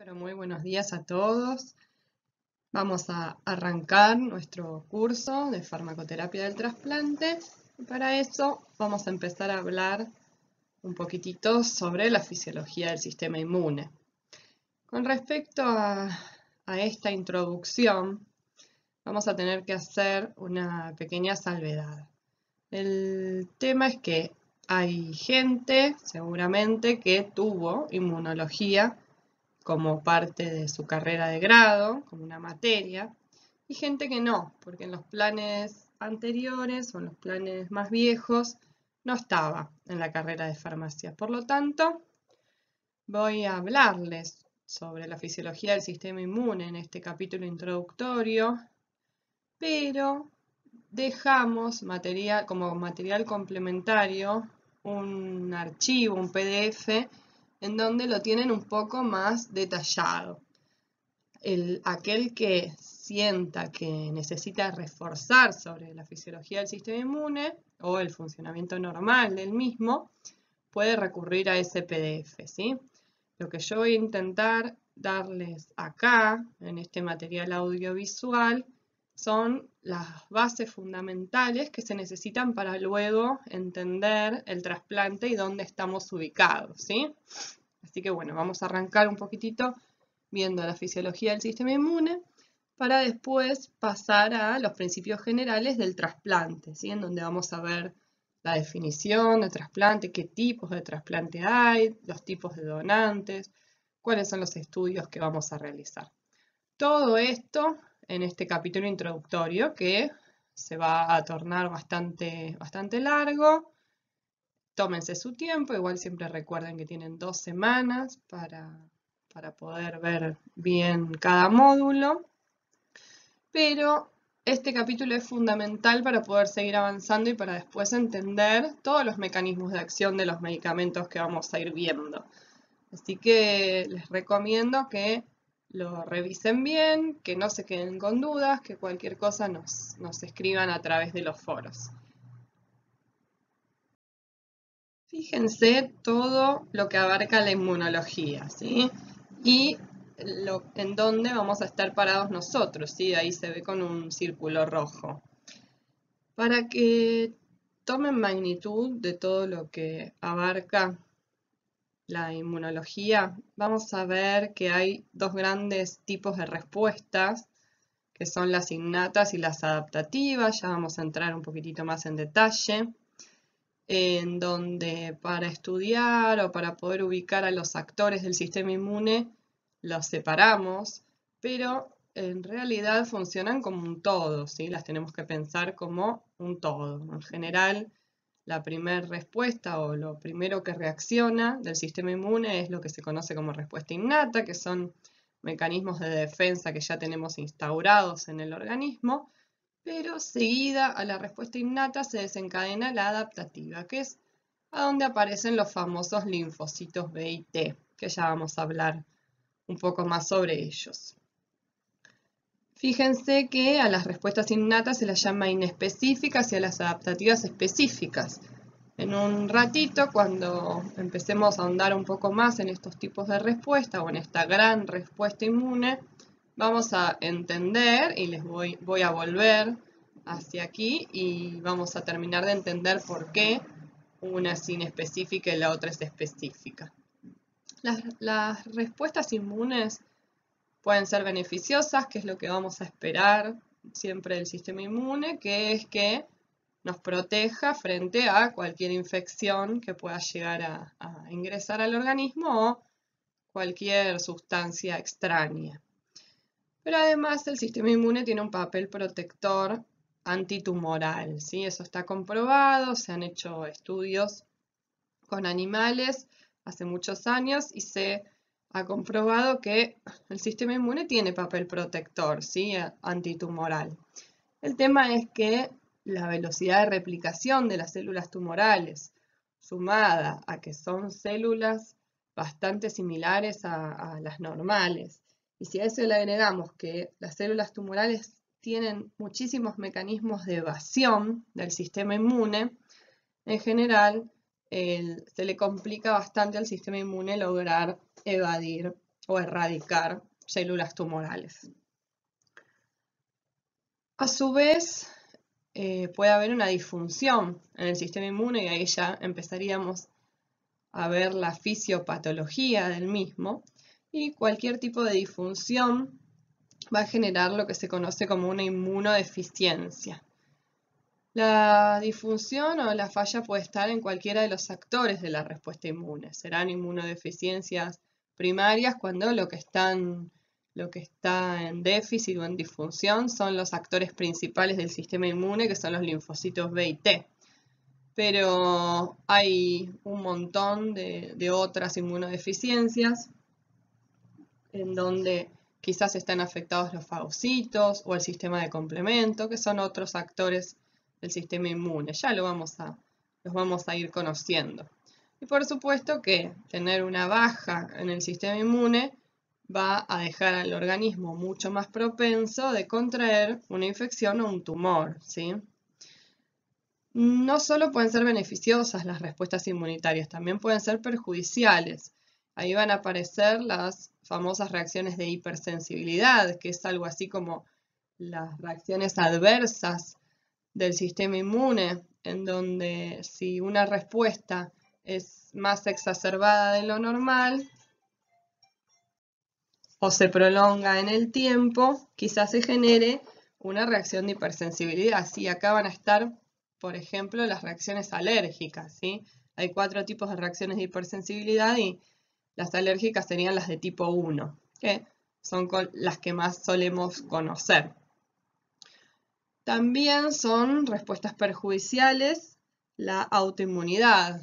Bueno, muy buenos días a todos. Vamos a arrancar nuestro curso de farmacoterapia del trasplante. Y para eso vamos a empezar a hablar un poquitito sobre la fisiología del sistema inmune. Con respecto a esta introducción, vamos a tener que hacer una pequeña salvedad. El tema es que hay gente, seguramente, que tuvo inmunología como parte de su carrera de grado, como una materia, y gente que no, porque en los planes anteriores o en los planes más viejos no estaba en la carrera de farmacia. Por lo tanto, voy a hablarles sobre la fisiología del sistema inmune en este capítulo introductorio, pero dejamos como material complementario un archivo, un PDF, en donde lo tienen un poco más detallado. Aquel que sienta que necesita reforzar sobre la fisiología del sistema inmune o el funcionamiento normal del mismo, puede recurrir a ese PDF, ¿sí? Lo que yo voy a intentar darles acá, en este material audiovisual, son las bases fundamentales que se necesitan para luego entender el trasplante y dónde estamos ubicados, ¿sí? Así que bueno, vamos a arrancar un poquitito viendo la fisiología del sistema inmune para después pasar a los principios generales del trasplante, ¿sí? En donde vamos a ver la definición de trasplante, qué tipos de trasplante hay, los tipos de donantes, cuáles son los estudios que vamos a realizar. Todo esto en este capítulo introductorio que se va a tornar bastante largo. Tómense su tiempo, igual siempre recuerden que tienen 2 semanas para poder ver bien cada módulo. Pero este capítulo es fundamental para poder seguir avanzando y para después entender todos los mecanismos de acción de los medicamentos que vamos a ir viendo. Así que les recomiendo que lo revisen bien, que no se queden con dudas, que cualquier cosa nos escriban a través de los foros. Fíjense todo lo que abarca la inmunología, ¿sí? Y en dónde vamos a estar parados nosotros, ¿sí? Ahí se ve con un círculo rojo. Para que tomen magnitud de todo lo que abarca la inmunología, vamos a ver que hay 2 grandes tipos de respuestas, que son las innatas y las adaptativas. Ya vamos a entrar un poquitito más en detalle, en donde para estudiar o para poder ubicar a los actores del sistema inmune los separamos, pero en realidad funcionan como un todo, ¿sí? Las tenemos que pensar como un todo. En general, la primera respuesta o lo primero que reacciona del sistema inmune es lo que se conoce como respuesta innata, que son mecanismos de defensa que ya tenemos instaurados en el organismo, pero seguida a la respuesta innata se desencadena la adaptativa, que es a donde aparecen los famosos linfocitos B y T, que ya vamos a hablar un poco más sobre ellos. Fíjense que a las respuestas innatas se las llama inespecíficas y a las adaptativas específicas. En un ratito, cuando empecemos a ahondar un poco más en estos tipos de respuesta o en esta gran respuesta inmune, vamos a entender y les voy a volver hacia aquí y vamos a terminar de entender por qué una es inespecífica y la otra es específica. Las respuestas inmunes pueden ser beneficiosas, que es lo que vamos a esperar siempre del sistema inmune, que es que nos proteja frente a cualquier infección que pueda llegar a ingresar al organismo o cualquier sustancia extraña. Pero además el sistema inmune tiene un papel protector antitumoral, ¿sí? Eso está comprobado, se han hecho estudios con animales hace muchos años y se ha comprobado que el sistema inmune tiene papel protector, ¿sí? Antitumoral. El tema es que la velocidad de replicación de las células tumorales, sumada a que son células bastante similares a las normales, y si a eso le agregamos que las células tumorales tienen muchísimos mecanismos de evasión del sistema inmune, en general se le complica bastante al sistema inmune lograr evadir o erradicar células tumorales. A su vez, puede haber una disfunción en el sistema inmune y ahí ya empezaríamos a ver la fisiopatología del mismo, y cualquier tipo de disfunción va a generar lo que se conoce como una inmunodeficiencia. La disfunción o la falla puede estar en cualquiera de los actores de la respuesta inmune. Serán inmunodeficiencias primarias cuando lo que está en déficit o en disfunción son los actores principales del sistema inmune, que son los linfocitos B y T. Pero hay un montón de otras inmunodeficiencias en donde quizás están afectados los fagocitos o el sistema de complemento, que son otros actores del sistema inmune. Ya los vamos a ir conociendo. Y por supuesto que tener una baja en el sistema inmune va a dejar al organismo mucho más propenso de contraer una infección o un tumor, ¿sí? No solo pueden ser beneficiosas las respuestas inmunitarias, también pueden ser perjudiciales. Ahí van a aparecer las famosas reacciones de hipersensibilidad, que es algo así como las reacciones adversas del sistema inmune, en donde si una respuesta es más exacerbada de lo normal o se prolonga en el tiempo, quizás se genere una reacción de hipersensibilidad. Sí, acá van a estar, por ejemplo, las reacciones alérgicas, ¿sí? Hay 4 tipos de reacciones de hipersensibilidad y las alérgicas serían las de tipo 1, que son las que más solemos conocer. También son respuestas perjudiciales la autoinmunidad.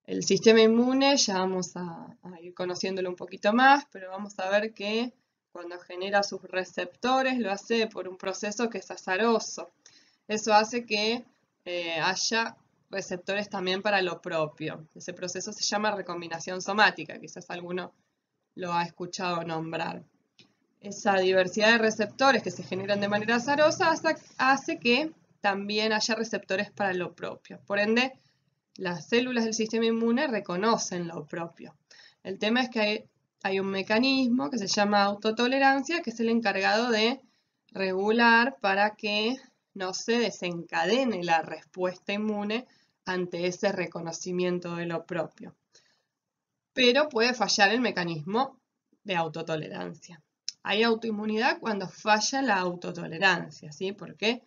El sistema inmune ya vamos a ir conociéndolo un poquito más, pero vamos a ver que cuando genera sus receptores lo hace por un proceso que es azaroso. Eso hace que haya receptores también para lo propio. Ese proceso se llama recombinación somática, quizás alguno lo ha escuchado nombrar. Esa diversidad de receptores que se generan de manera azarosa hace que también haya receptores para lo propio. Por ende, las células del sistema inmune reconocen lo propio. El tema es que hay un mecanismo que se llama autotolerancia, que es el encargado de regular para que no se desencadene la respuesta inmune ante ese reconocimiento de lo propio. Pero puede fallar el mecanismo de autotolerancia. Hay autoinmunidad cuando falla la autotolerancia, ¿sí? Porque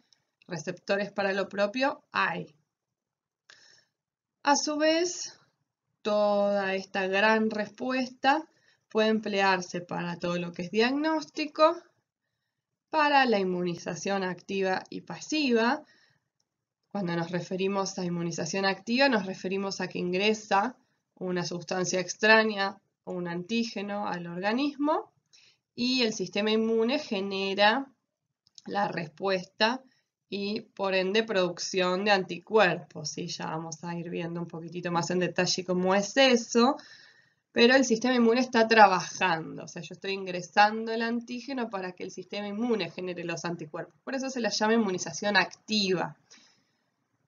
receptores para lo propio hay. A su vez, toda esta gran respuesta puede emplearse para todo lo que es diagnóstico, para la inmunización activa y pasiva. Cuando nos referimos a inmunización activa, nos referimos a que ingresa una sustancia extraña o un antígeno al organismo y el sistema inmune genera la respuesta y por ende producción de anticuerpos. ¿Sí? Ya vamos a ir viendo un poquitito más en detalle cómo es eso, pero el sistema inmune está trabajando, o sea, yo estoy ingresando el antígeno para que el sistema inmune genere los anticuerpos. Por eso se la llama inmunización activa.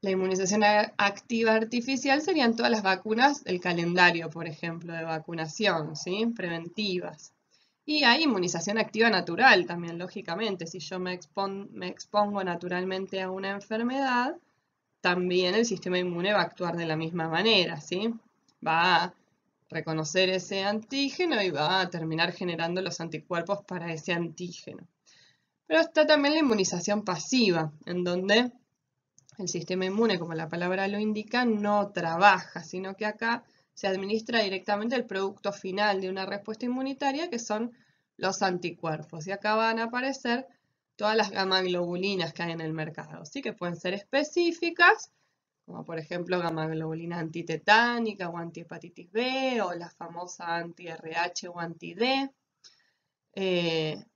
La inmunización activa artificial serían todas las vacunas del calendario, por ejemplo, de vacunación, ¿sí? Preventivas. Y hay inmunización activa natural también, lógicamente. Si yo me expongo naturalmente a una enfermedad, también el sistema inmune va a actuar de la misma manera, ¿sí? Va a reconocer ese antígeno y va a terminar generando los anticuerpos para ese antígeno. Pero está también la inmunización pasiva, en donde el sistema inmune, como la palabra lo indica, no trabaja, sino que acá se administra directamente el producto final de una respuesta inmunitaria, que son los anticuerpos. Y acá van a aparecer todas las gamaglobulinas que hay en el mercado, ¿sí? Que pueden ser específicas, como por ejemplo gamaglobulina antitetánica o antihepatitis B, o la famosa anti-RH o anti-D,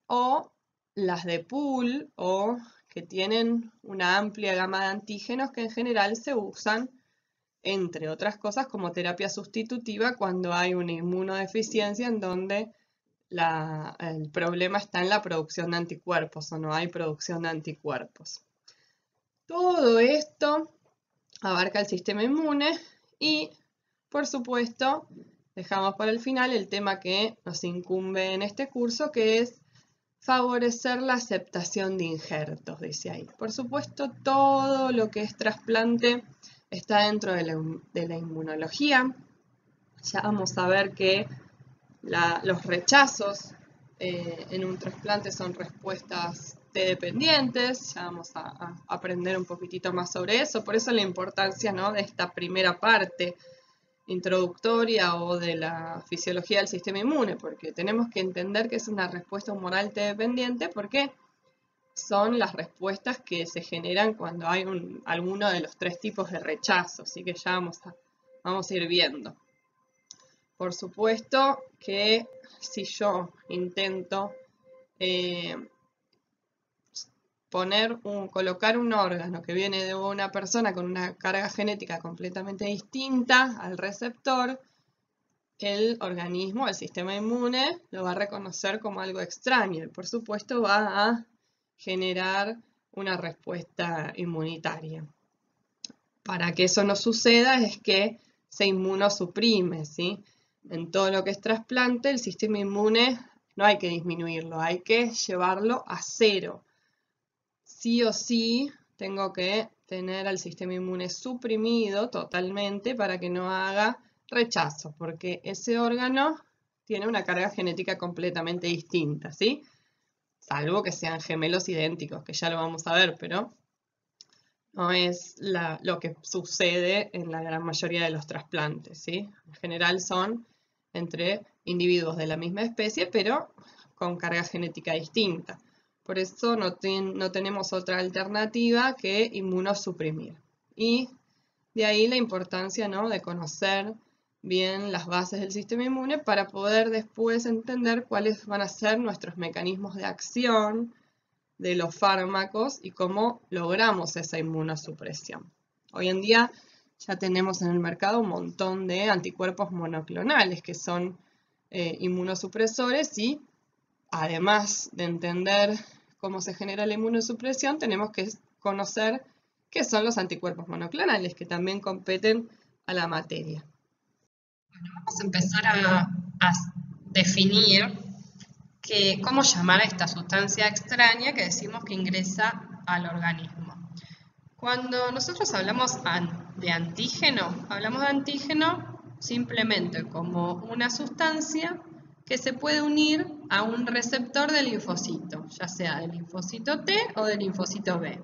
o las de pool, o que tienen una amplia gama de antígenos que en general se usan, entre otras cosas, como terapia sustitutiva cuando hay una inmunodeficiencia en donde el problema está en la producción de anticuerpos o no hay producción de anticuerpos. Todo esto abarca el sistema inmune y, por supuesto, dejamos para el final el tema que nos incumbe en este curso, que es favorecer la aceptación de injertos, dice ahí. Por supuesto, todo lo que es trasplante está dentro de la inmunología. Ya vamos a ver que los rechazos en un trasplante son respuestas T-dependientes. Ya vamos a aprender un poquitito más sobre eso. Por eso la importancia, ¿no?, de esta primera parte introductoria o de la fisiología del sistema inmune, porque tenemos que entender que es una respuesta humoral T-dependiente porque son las respuestas que se generan cuando hay alguno de los tres tipos de rechazo, así que ya vamos a ir viendo. Por supuesto que si yo intento colocar un órgano que viene de una persona con una carga genética completamente distinta al receptor, el organismo, el sistema inmune, lo va a reconocer como algo extraño y por supuesto va a generar una respuesta inmunitaria. Para que eso no suceda es que se inmunosuprime, ¿sí? En todo lo que es trasplante, el sistema inmune no hay que disminuirlo, hay que llevarlo a cero. Sí o sí tengo que tener al sistema inmune suprimido totalmente para que no haga rechazo, porque ese órgano tiene una carga genética completamente distinta, ¿sí? Salvo que sean gemelos idénticos, que ya lo vamos a ver, pero no es lo que sucede en la gran mayoría de los trasplantes, ¿sí? En general son entre individuos de la misma especie, pero con carga genética distinta. Por eso no tenemos otra alternativa que inmunosuprimir. Y de ahí la importancia, ¿no?, de conocer bien las bases del sistema inmune para poder después entender cuáles van a ser nuestros mecanismos de acción de los fármacos y cómo logramos esa inmunosupresión. Hoy en día ya tenemos en el mercado un montón de anticuerpos monoclonales que son inmunosupresores y además de entender cómo se genera la inmunosupresión, tenemos que conocer qué son los anticuerpos monoclonales, que también competen a la materia. Bueno, vamos a empezar a definir cómo llamar a esta sustancia extraña que decimos que ingresa al organismo. Cuando nosotros hablamos de antígeno simplemente como una sustancia que se puede unir a un receptor del linfocito, ya sea del linfocito T o del linfocito B.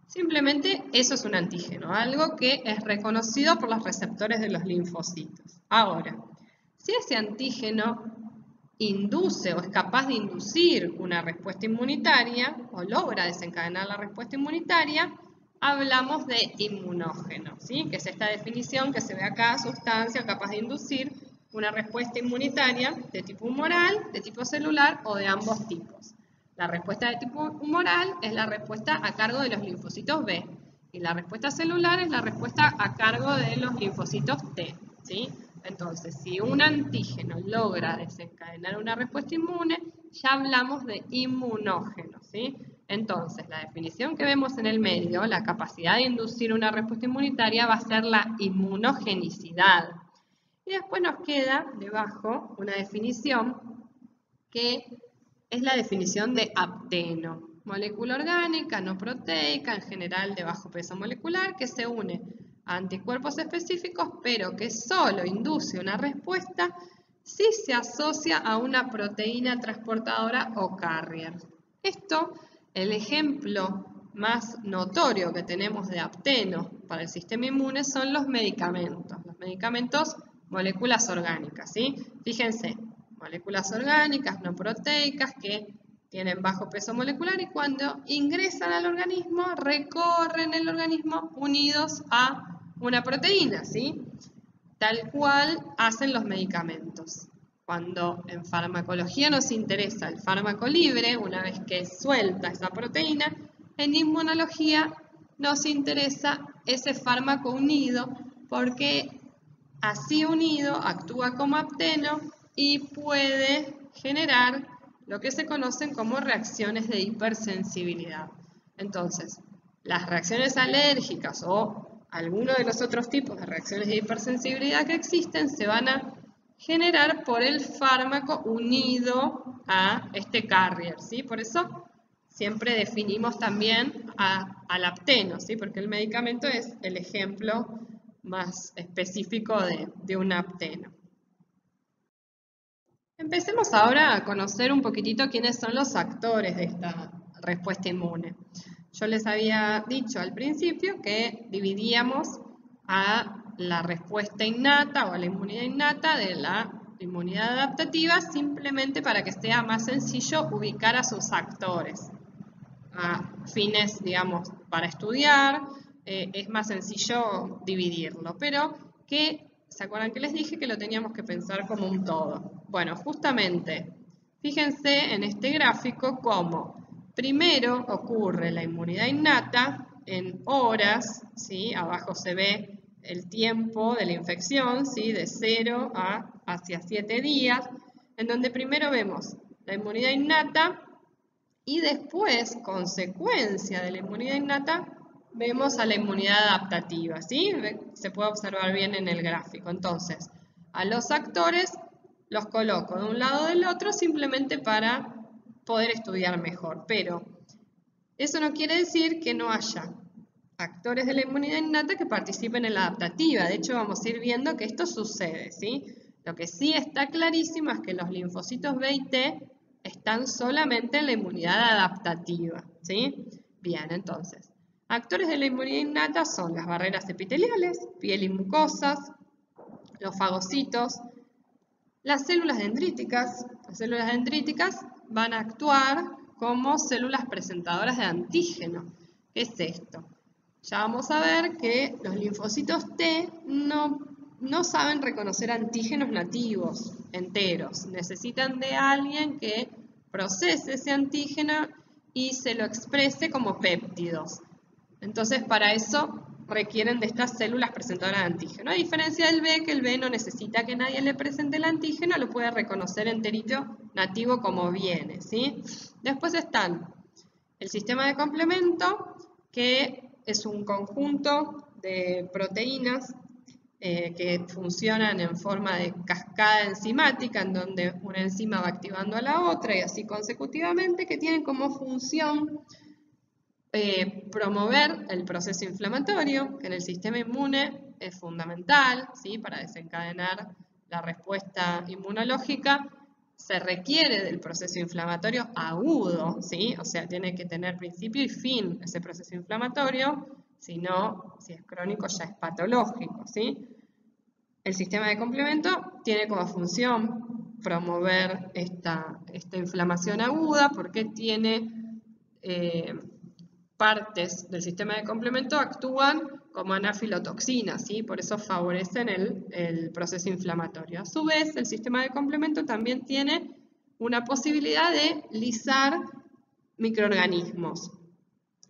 Simplemente eso es un antígeno, algo que es reconocido por los receptores de los linfocitos. Ahora, si ese antígeno induce o es capaz de inducir una respuesta inmunitaria o logra desencadenar la respuesta inmunitaria, hablamos de inmunógeno, ¿sí?, que es esta definición que se ve acá, sustancia capaz de inducir una respuesta inmunitaria de tipo humoral, de tipo celular o de ambos tipos. La respuesta de tipo humoral es la respuesta a cargo de los linfocitos B y la respuesta celular es la respuesta a cargo de los linfocitos T, ¿sí? Entonces, si un antígeno logra desencadenar una respuesta inmune, ya hablamos de inmunógeno, ¿sí? Entonces, la definición que vemos en el medio, la capacidad de inducir una respuesta inmunitaria va a ser la inmunogenicidad. Y después nos queda debajo una definición que es la definición de apteno. Molécula orgánica, no proteica, en general de bajo peso molecular, que se une a anticuerpos específicos, pero que solo induce una respuesta si se asocia a una proteína transportadora o carrier. Esto, el ejemplo más notorio que tenemos de apteno para el sistema inmune son los medicamentos. Los medicamentos, moléculas orgánicas, ¿sí? Fíjense, moléculas orgánicas no proteicas que tienen bajo peso molecular y cuando ingresan al organismo recorren el organismo unidos a una proteína, ¿sí? Tal cual hacen los medicamentos. Cuando en farmacología nos interesa el fármaco libre, una vez que suelta esa proteína, en inmunología nos interesa ese fármaco unido porque así unido actúa como apteno y puede generar lo que se conocen como reacciones de hipersensibilidad. Entonces, las reacciones alérgicas o alguno de los otros tipos de reacciones de hipersensibilidad que existen se van a generar por el fármaco unido a este carrier, ¿sí? Por eso siempre definimos también al apteno, ¿sí? Porque el medicamento es el ejemplo más específico de un apteno. Empecemos ahora a conocer un poquitito quiénes son los actores de esta respuesta inmune. Yo les había dicho al principio que dividíamos a la respuesta innata o a la inmunidad innata de la inmunidad adaptativa simplemente para que sea más sencillo ubicar a sus actores. A fines, digamos, para estudiar, es más sencillo dividirlo, pero que, ¿se acuerdan que les dije que lo teníamos que pensar como un todo? Bueno, justamente, fíjense en este gráfico cómo primero ocurre la inmunidad innata en horas, ¿sí? Abajo se ve el tiempo de la infección, ¿sí? De 0 a hacia 7 días, en donde primero vemos la inmunidad innata y después, consecuencia de la inmunidad innata, vemos a la inmunidad adaptativa, ¿sí? Se puede observar bien en el gráfico. Entonces, a los actores los coloco de un lado o del otro simplemente para poder estudiar mejor. Pero eso no quiere decir que no haya actores de la inmunidad innata que participen en la adaptativa. De hecho, vamos a ir viendo que esto sucede, ¿sí? Lo que sí está clarísimo es que los linfocitos B y T están solamente en la inmunidad adaptativa, ¿sí? Bien, entonces, actores de la inmunidad innata son las barreras epiteliales, piel y mucosas, los fagocitos, las células dendríticas. Las células dendríticas van a actuar como células presentadoras de antígeno. ¿Qué es esto? Ya vamos a ver que los linfocitos T no saben reconocer antígenos nativos enteros. Necesitan de alguien que procese ese antígeno y se lo exprese como péptidos. Entonces, para eso requieren de estas células presentadoras de antígeno. A diferencia del B, que el B no necesita que nadie le presente el antígeno, lo puede reconocer enterito nativo como viene, ¿sí? Después están el sistema de complemento, que es un conjunto de proteínas que funcionan en forma de cascada enzimática, en donde una enzima va activando a la otra y así consecutivamente, que tienen como función promover el proceso inflamatorio, que en el sistema inmune es fundamental, ¿sí? Para desencadenar la respuesta inmunológica. Se requiere del proceso inflamatorio agudo, ¿sí? O sea, tiene que tener principio y fin ese proceso inflamatorio, si no, si es crónico ya es patológico, ¿sí? El sistema de complemento tiene como función promover esta inflamación aguda porque tiene partes del sistema de complemento actúan como anafilotoxinas, ¿sí? Por eso favorecen el proceso inflamatorio. A su vez, el sistema de complemento también tiene una posibilidad de lisar microorganismos.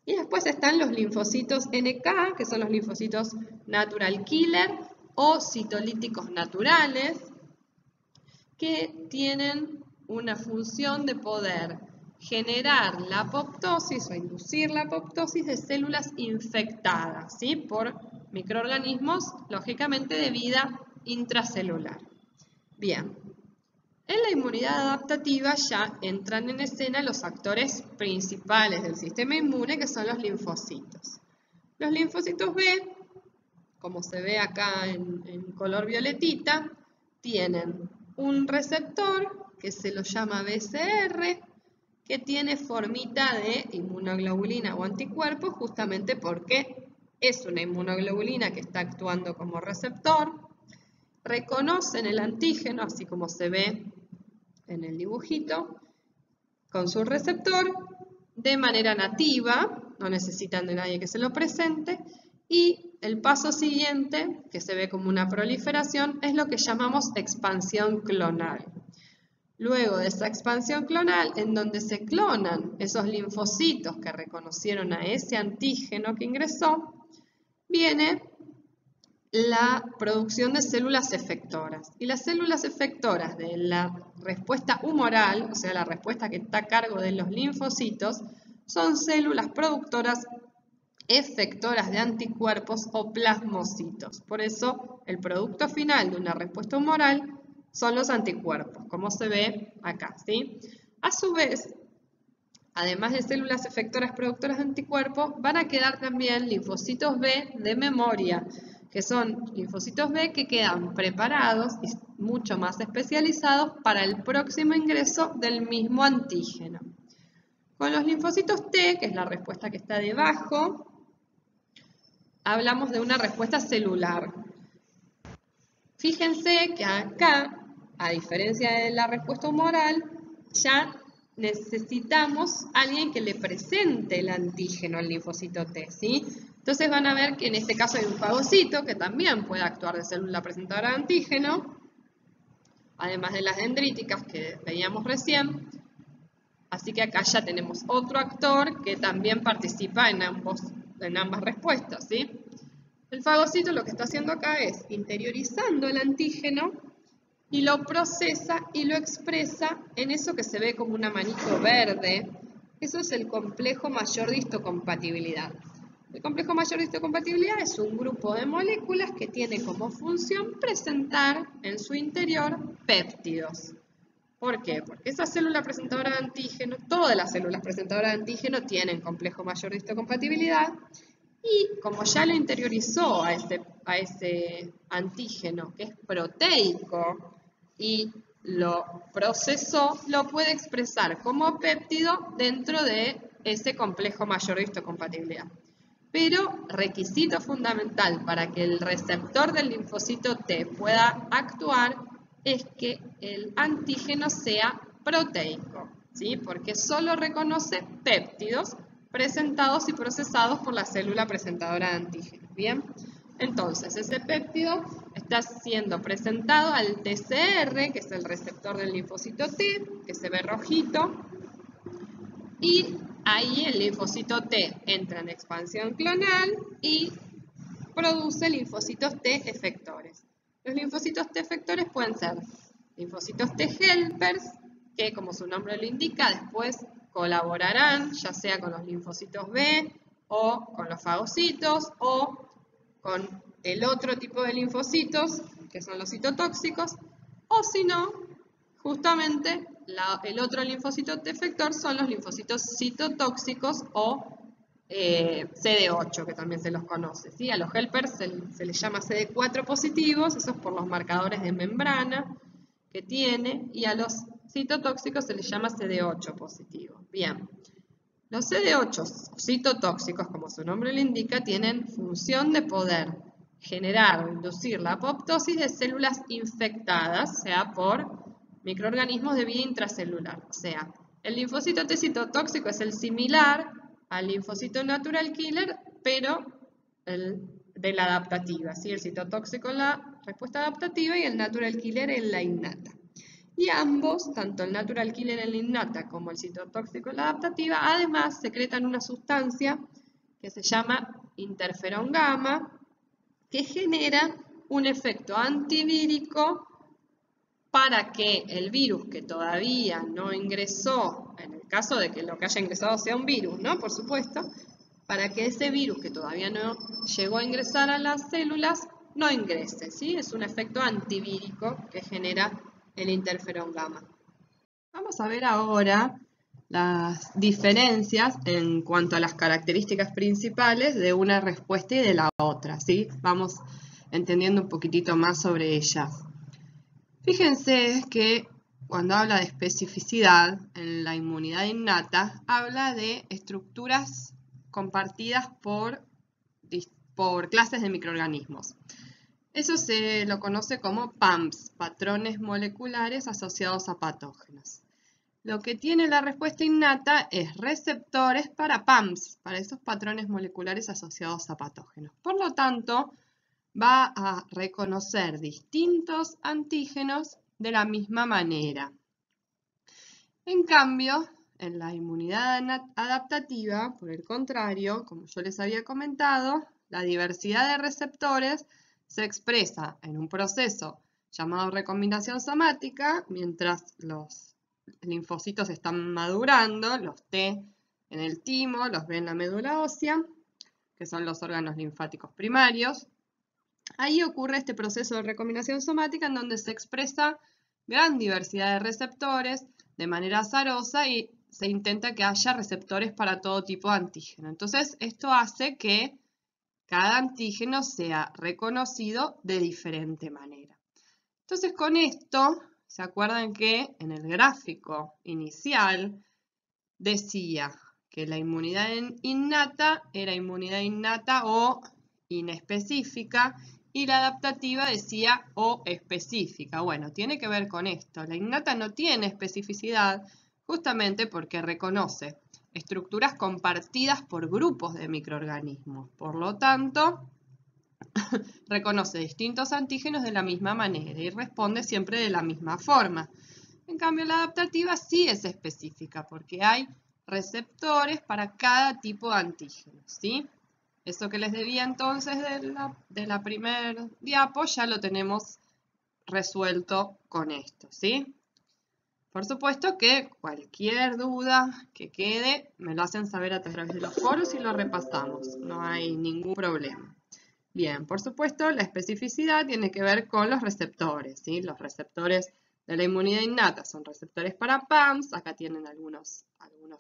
Y después están los linfocitos NK, que son los linfocitos natural killer o citolíticos naturales, que tienen una función de poder generar la apoptosis o inducir la apoptosis de células infectadas, ¿sí? Por microorganismos, lógicamente, de vida intracelular. Bien, en la inmunidad adaptativa ya entran en escena los actores principales del sistema inmune, que son los linfocitos. Los linfocitos B, como se ve acá en color violetita, tienen un receptor que se lo llama BCR, que tiene formita de inmunoglobulina o anticuerpo, justamente porque es una inmunoglobulina que está actuando como receptor. Reconocen el antígeno, así como se ve en el dibujito, con su receptor de manera nativa, no necesitan de nadie que se lo presente, y el paso siguiente, que se ve como una proliferación, es lo que llamamos expansión clonal. Luego de esa expansión clonal, en donde se clonan esos linfocitos que reconocieron a ese antígeno que ingresó, viene la producción de células efectoras. Y las células efectoras de la respuesta humoral, o sea, la respuesta que está a cargo de los linfocitos, son células productoras efectoras de anticuerpos o plasmocitos. Por eso, el producto final de una respuesta humoral son los anticuerpos, como se ve acá, ¿sí? A su vez, además de células efectoras productoras de anticuerpos, van a quedar también linfocitos B de memoria, que son linfocitos B que quedan preparados y mucho más especializados para el próximo ingreso del mismo antígeno. Con los linfocitos T, que es la respuesta que está debajo, hablamos de una respuesta celular. Fíjense que acá, a diferencia de la respuesta humoral, ya necesitamos alguien que le presente el antígeno al linfocito T, ¿sí? Entonces van a ver que en este caso hay un fagocito que también puede actuar de célula presentadora de antígeno, además de las dendríticas que veíamos recién. Así que acá ya tenemos otro actor que también participa en ambas respuestas, ¿sí? El fagocito lo que está haciendo acá es interiorizando el antígeno y lo procesa y lo expresa en eso que se ve como una manito verde. Eso es el complejo mayor de histocompatibilidad. El complejo mayor de histocompatibilidad es un grupo de moléculas que tiene como función presentar en su interior péptidos. ¿Por qué? Porque esa célula presentadora de antígeno, todas las células presentadoras de antígeno tienen complejo mayor de histocompatibilidad y como ya lo interiorizó a ese antígeno que es proteico y lo procesó, lo puede expresar como péptido dentro de ese complejo mayor de histocompatibilidad. Pero requisito fundamental para que el receptor del linfocito T pueda actuar es que el antígeno sea proteico, ¿sí? Porque solo reconoce péptidos presentados y procesados por la célula presentadora de antígenos, ¿bien? Entonces, ese péptido está siendo presentado al TCR, que es el receptor del linfocito T, que se ve rojito, y ahí el linfocito T entra en expansión clonal y produce linfocitos T efectores. Los linfocitos T efectores pueden ser linfocitos T helpers, que como su nombre lo indica, después colaborarán ya sea con los linfocitos B o con los fagocitos o con el otro tipo de linfocitos, que son los citotóxicos, o si no, justamente el otro linfocito T efector son los linfocitos citotóxicos o CD8, que también se los conoce, ¿sí? A los helpers se les llama CD4 positivos, eso es por los marcadores de membrana que tiene, y a los citotóxicos se les llama CD8 positivo. Bien, los CD8 citotóxicos, como su nombre lo indica, tienen función de poder generar o inducir la apoptosis de células infectadas, sea por microorganismos de vida intracelular. O sea, el linfocito T citotóxico es el similar al linfocito natural killer, pero de la adaptativa, ¿sí? El citotóxico en la respuesta adaptativa y el natural killer en la innata. Y ambos, tanto el natural killer en la innata como el citotóxico en la adaptativa, además secretan una sustancia que se llama interferón gamma, que genera un efecto antivírico para que el virus que todavía no ingresó, en el caso de que lo que haya ingresado sea un virus, ¿no? Por supuesto, para que ese virus que todavía no llegó a ingresar a las células, no ingrese, ¿sí? Es un efecto antivírico que genera el interferón gamma. Vamos a ver ahora las diferencias en cuanto a las características principales de una respuesta y de la otra, ¿sí? Vamos entendiendo un poquitito más sobre ellas. Fíjense que cuando habla de especificidad en la inmunidad innata, habla de estructuras compartidas por clases de microorganismos. Eso se lo conoce como PAMPs, patrones moleculares asociados a patógenos. Lo que tiene la respuesta innata es receptores para PAMPs, para esos patrones moleculares asociados a patógenos. Por lo tanto, va a reconocer distintos antígenos de la misma manera. En cambio, en la inmunidad adaptativa, por el contrario, como yo les había comentado, la diversidad de receptores se expresa en un proceso llamado recombinación somática, mientras los linfocitos están madurando, los T en el timo, los B en la médula ósea, que son los órganos linfáticos primarios. Ahí ocurre este proceso de recombinación somática en donde se expresa gran diversidad de receptores de manera azarosa y se intenta que haya receptores para todo tipo de antígeno. Entonces, esto hace que cada antígeno sea reconocido de diferente manera. Entonces, con esto, ¿se acuerdan que en el gráfico inicial decía que la inmunidad innata era inmunidad innata o inespecífica y la adaptativa decía o específica? Bueno, tiene que ver con esto. La innata no tiene especificidad justamente porque reconoce estructuras compartidas por grupos de microorganismos. Por lo tanto, reconoce distintos antígenos de la misma manera y responde siempre de la misma forma. En cambio, la adaptativa sí es específica porque hay receptores para cada tipo de antígeno, ¿sí? Eso que les debía entonces de la primer diapo ya lo tenemos resuelto con esto, ¿sí? Por supuesto que cualquier duda que quede me lo hacen saber a través de los foros y lo repasamos, no hay ningún problema. Bien, por supuesto, la especificidad tiene que ver con los receptores, ¿sí? Los receptores de la inmunidad innata son receptores para PAMS, acá tienen algunos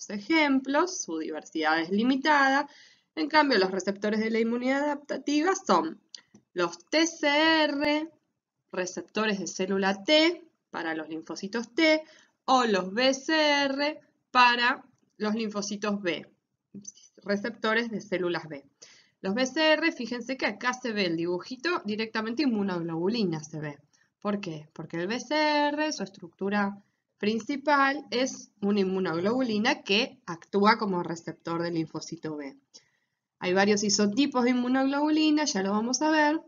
ejemplos, su diversidad es limitada. En cambio, los receptores de la inmunidad adaptativa son los TCR, receptores de célula T para los linfocitos T, o los BCR para los linfocitos B, receptores de células B. Los BCR, fíjense que acá se ve el dibujito, directamente inmunoglobulina se ve. ¿Por qué? Porque el BCR, su estructura principal, es una inmunoglobulina que actúa como receptor del linfocito B. Hay varios isotipos de inmunoglobulina, ya lo vamos a ver.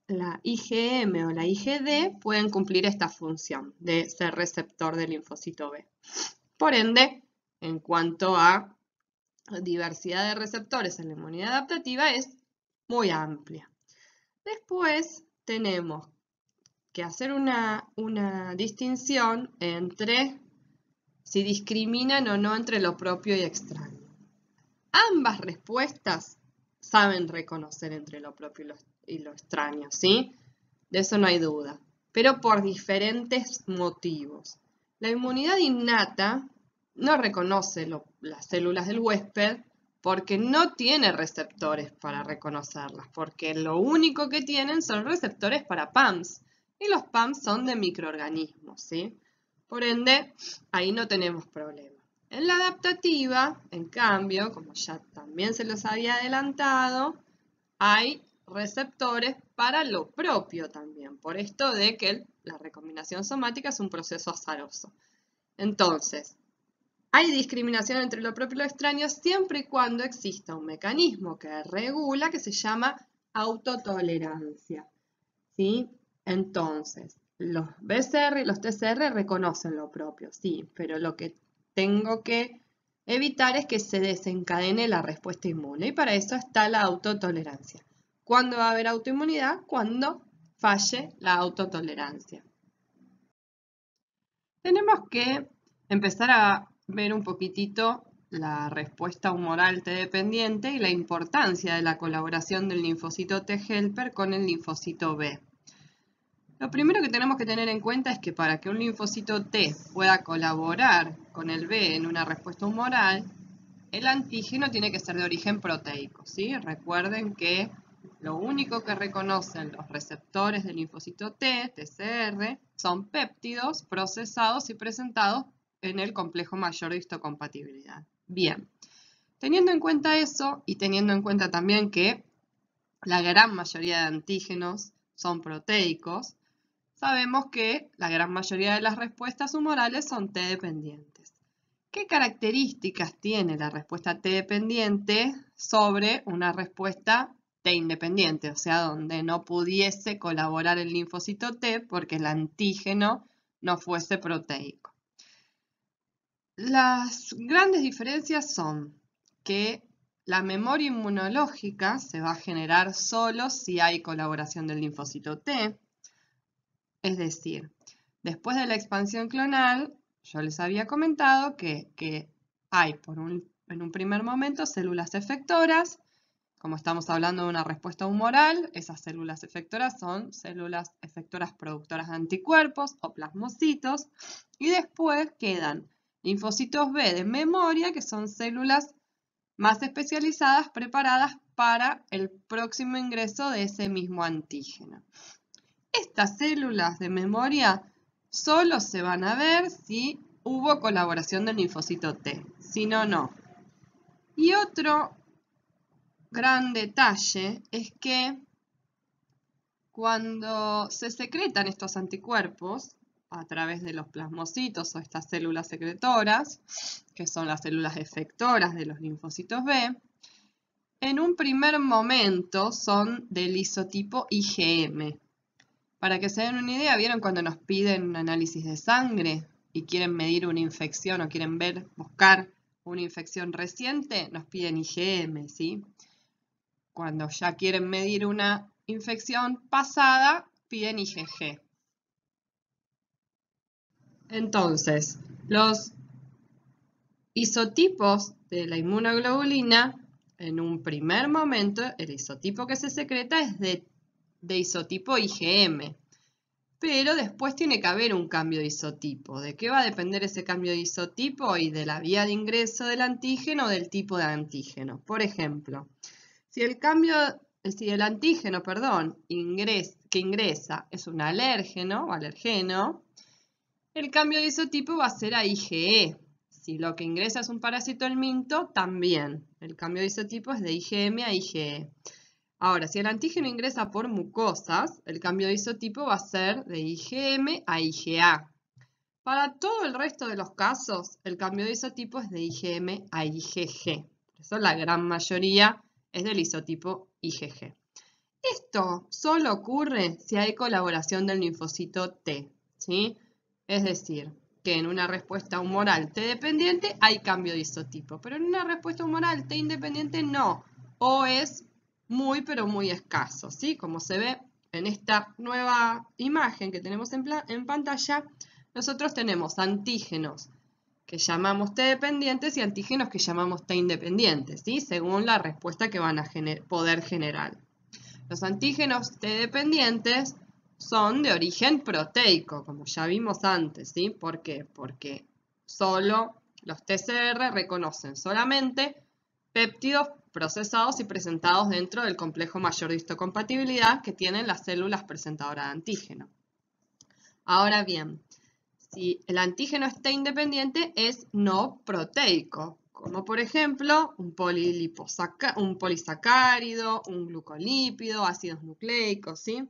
La IgM o la IgD pueden cumplir esta función de ser receptor del linfocito B. Por ende, en cuanto a diversidad de receptores en la inmunidad adaptativa es muy amplia. Después tenemos que hacer una distinción entre si discriminan o no entre lo propio y extraño. Ambas respuestas saben reconocer entre lo propio y lo extraño, ¿sí? De eso no hay duda, pero por diferentes motivos. La inmunidad innata no reconoce las células del huésped porque no tiene receptores para reconocerlas, porque lo único que tienen son receptores para PAMS, y los PAMS son de microorganismos, ¿sí? Por ende, ahí no tenemos problema. En la adaptativa, en cambio, como ya también se los había adelantado, hay receptores para lo propio también, por esto de que la recombinación somática es un proceso azaroso. Entonces, hay discriminación entre lo propio y lo extraño siempre y cuando exista un mecanismo que regula que se llama autotolerancia, ¿sí? Entonces, los BCR y los TCR reconocen lo propio, sí, pero lo que tengo que evitar es que se desencadene la respuesta inmune y para eso está la autotolerancia. ¿Cuándo va a haber autoinmunidad? Cuando falle la autotolerancia. Tenemos que empezar a ver un poquitito la respuesta humoral T dependiente y la importancia de la colaboración del linfocito T helper con el linfocito B. Lo primero que tenemos que tener en cuenta es que para que un linfocito T pueda colaborar con el B en una respuesta humoral, el antígeno tiene que ser de origen proteico, ¿sí? Recuerden que lo único que reconocen los receptores del linfocito T, TCR, son péptidos procesados y presentados en el complejo mayor de histocompatibilidad. Bien, teniendo en cuenta eso y teniendo en cuenta también que la gran mayoría de antígenos son proteicos, sabemos que la gran mayoría de las respuestas humorales son T dependientes. ¿Qué características tiene la respuesta T dependiente sobre una respuesta T independiente? O sea, donde no pudiese colaborar el linfocito T porque el antígeno no fuese proteico. Las grandes diferencias son que la memoria inmunológica se va a generar solo si hay colaboración del linfocito T. Es decir, después de la expansión clonal, yo les había comentado que hay en un primer momento células efectoras como estamos hablando de una respuesta humoral, esas células efectoras son células efectoras productoras de anticuerpos o plasmocitos. Y después quedan linfocitos B de memoria, que son células más especializadas preparadas para el próximo ingreso de ese mismo antígeno. Estas células de memoria solo se van a ver si hubo colaboración del linfocito T, si no, no. Y otro gran detalle es que cuando se secretan estos anticuerpos a través de los plasmocitos o estas células secretoras, que son las células efectoras de los linfocitos B, en un primer momento son del isotipo IgM. Para que se den una idea, ¿vieron cuando nos piden un análisis de sangre y quieren medir una infección o quieren buscar una infección reciente? Nos piden IgM, ¿sí? Cuando ya quieren medir una infección pasada, piden IgG. Entonces, los isotipos de la inmunoglobulina, en un primer momento, el isotipo que se secreta es de isotipo IgM. Pero después tiene que haber un cambio de isotipo. ¿De qué va a depender ese cambio de isotipo? Y de la vía de ingreso del antígeno o del tipo de antígeno. Por ejemplo, si el antígeno, que ingresa es un alérgeno o alergeno, el cambio de isotipo va a ser a IgE. Si lo que ingresa es un parásito helminto, también. El cambio de isotipo es de IgM a IgE. Ahora, si el antígeno ingresa por mucosas, el cambio de isotipo va a ser de IgM a IgA. Para todo el resto de los casos, el cambio de isotipo es de IgM a IgG. Por eso la gran mayoría es del isotipo IgG. Esto solo ocurre si hay colaboración del linfocito T, ¿sí? Es decir, que en una respuesta humoral T dependiente hay cambio de isotipo, pero en una respuesta humoral T independiente no, o es muy pero muy escaso, ¿sí? Como se ve en esta nueva imagen que tenemos en pantalla, nosotros tenemos antígenos que llamamos T dependientes y antígenos que llamamos T independientes, ¿sí? Según la respuesta que van a poder generar. Los antígenos T dependientes son de origen proteico, como ya vimos antes, ¿sí? ¿Por qué? Porque solo los TCR reconocen solamente péptidos procesados y presentados dentro del complejo mayor de histocompatibilidad que tienen las células presentadoras de antígeno. Ahora bien, si el antígeno está independiente, es no proteico, como por ejemplo un polisacárido, un glucolípido, ácidos nucleicos, ¿sí?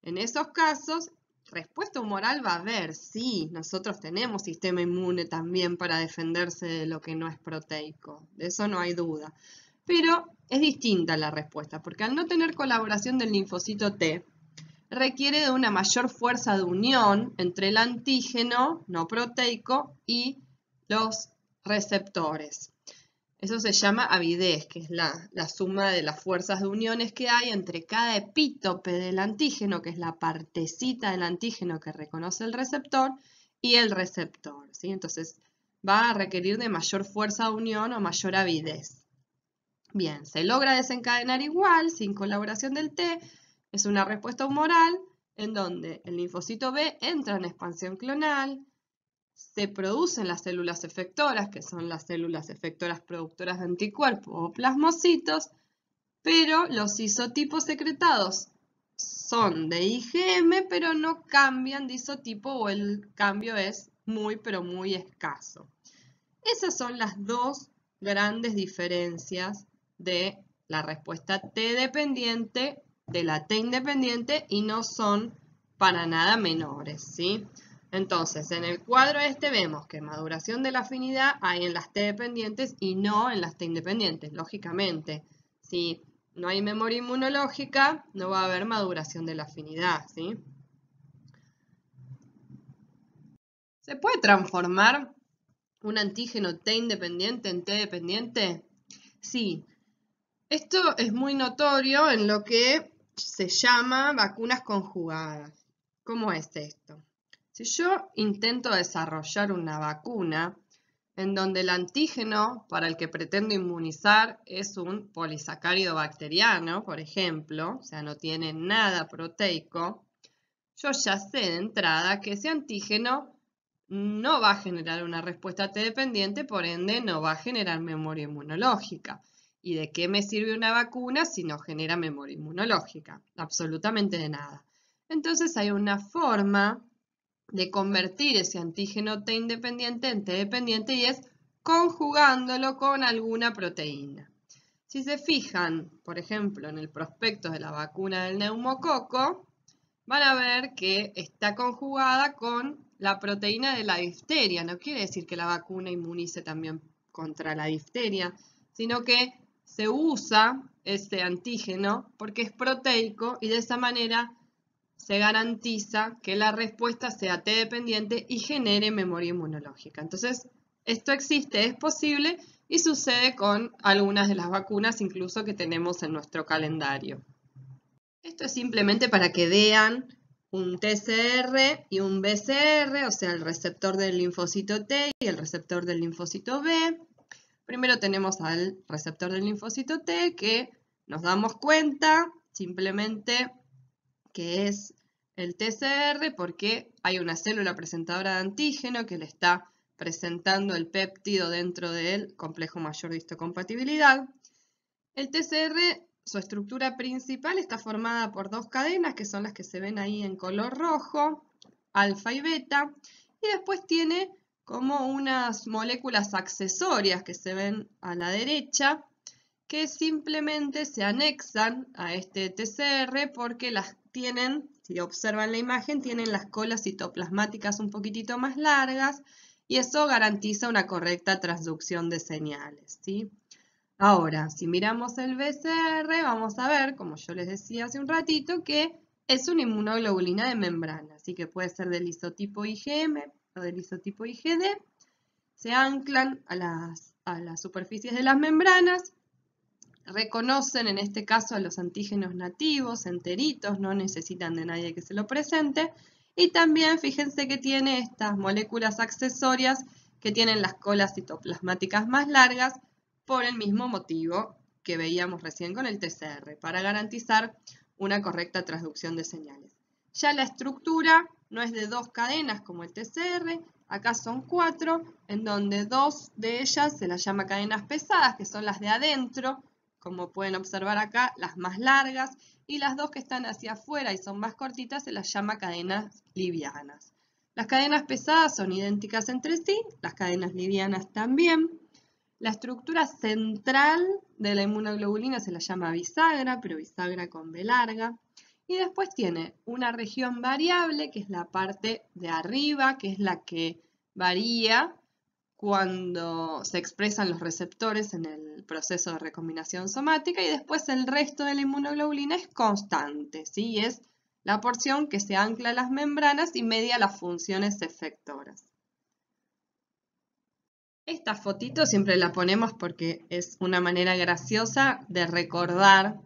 En esos casos, respuesta humoral va a haber, sí, nosotros tenemos sistema inmune también para defenderse de lo que no es proteico, de eso no hay duda. Pero es distinta la respuesta, porque al no tener colaboración del linfocito T, requiere de una mayor fuerza de unión entre el antígeno no proteico y los receptores. Eso se llama avidez, que es la suma de las fuerzas de uniones que hay entre cada epítope del antígeno, que es la partecita del antígeno que reconoce el receptor, y el receptor, ¿sí? Entonces va a requerir de mayor fuerza de unión o mayor avidez. Bien, se logra desencadenar igual, sin colaboración del T. Es una respuesta humoral en donde el linfocito B entra en expansión clonal, se producen las células efectoras, que son las células efectoras productoras de anticuerpos o plasmocitos, pero los isotipos secretados son de IgM, pero no cambian de isotipo o el cambio es muy, pero muy escaso. Esas son las dos grandes diferencias de la respuesta T dependiente de la T independiente y no son para nada menores, ¿sí? Entonces, en el cuadro este vemos que maduración de la afinidad hay en las T dependientes y no en las T independientes, lógicamente. Si no hay memoria inmunológica, no va a haber maduración de la afinidad, ¿sí? ¿Se puede transformar un antígeno T independiente en T dependiente? Sí. Esto es muy notorio en lo que se llama vacunas conjugadas. ¿Cómo es esto? Si yo intento desarrollar una vacuna en donde el antígeno para el que pretendo inmunizar es un polisacárido bacteriano, por ejemplo, o sea, no tiene nada proteico, yo ya sé de entrada que ese antígeno no va a generar una respuesta T dependiente, por ende no va a generar memoria inmunológica. ¿Y de qué me sirve una vacuna si no genera memoria inmunológica? Absolutamente de nada. Entonces hay una forma de convertir ese antígeno T independiente en T dependiente y es conjugándolo con alguna proteína. Si se fijan, por ejemplo, en el prospecto de la vacuna del neumococo, van a ver que está conjugada con la proteína de la difteria. No quiere decir que la vacuna inmunice también contra la difteria, sino que se usa este antígeno porque es proteico y de esa manera se garantiza que la respuesta sea T dependiente y genere memoria inmunológica. Entonces, esto existe, es posible y sucede con algunas de las vacunas incluso que tenemos en nuestro calendario. Esto es simplemente para que vean un TCR y un BCR, o sea, el receptor del linfocito T y el receptor del linfocito B. Primero tenemos al receptor del linfocito T que nos damos cuenta simplemente que es el TCR porque hay una célula presentadora de antígeno que le está presentando el péptido dentro del complejo mayor de histocompatibilidad. El TCR, su estructura principal está formada por dos cadenas que son las que se ven ahí en color rojo, alfa y beta, y después tiene como unas moléculas accesorias que se ven a la derecha, que simplemente se anexan a este TCR porque las tienen, si observan la imagen, tienen las colas citoplasmáticas un poquitito más largas y eso garantiza una correcta transducción de señales, ¿sí? Ahora, si miramos el BCR, vamos a ver, como yo les decía hace un ratito, que es una inmunoglobulina de membrana, así que puede ser del isotipo IgM o del isotipo IgD. Se anclan a las superficies de las membranas, reconocen en este caso a los antígenos nativos, enteritos, no necesitan de nadie que se lo presente. Y también fíjense que tiene estas moléculas accesorias que tienen las colas citoplasmáticas más largas por el mismo motivo que veíamos recién con el TCR, para garantizar una correcta transducción de señales. Ya la estructura no es de dos cadenas como el TCR, acá son 4, en donde 2 de ellas se las llama cadenas pesadas, que son las de adentro, como pueden observar acá, las más largas, y las 2 que están hacia afuera y son más cortitas se las llama cadenas livianas. Las cadenas pesadas son idénticas entre sí, las cadenas livianas también. La estructura central de la inmunoglobulina se la llama bisagra, pero bisagra con B larga. Y después tiene una región variable, que es la parte de arriba, que es la que varía cuando se expresan los receptores en el proceso de recombinación somática, y después el resto de la inmunoglobulina es constante, ¿sí? Es la porción que se ancla a las membranas y media las funciones efectoras. Esta fotito siempre la ponemos porque es una manera graciosa de recordar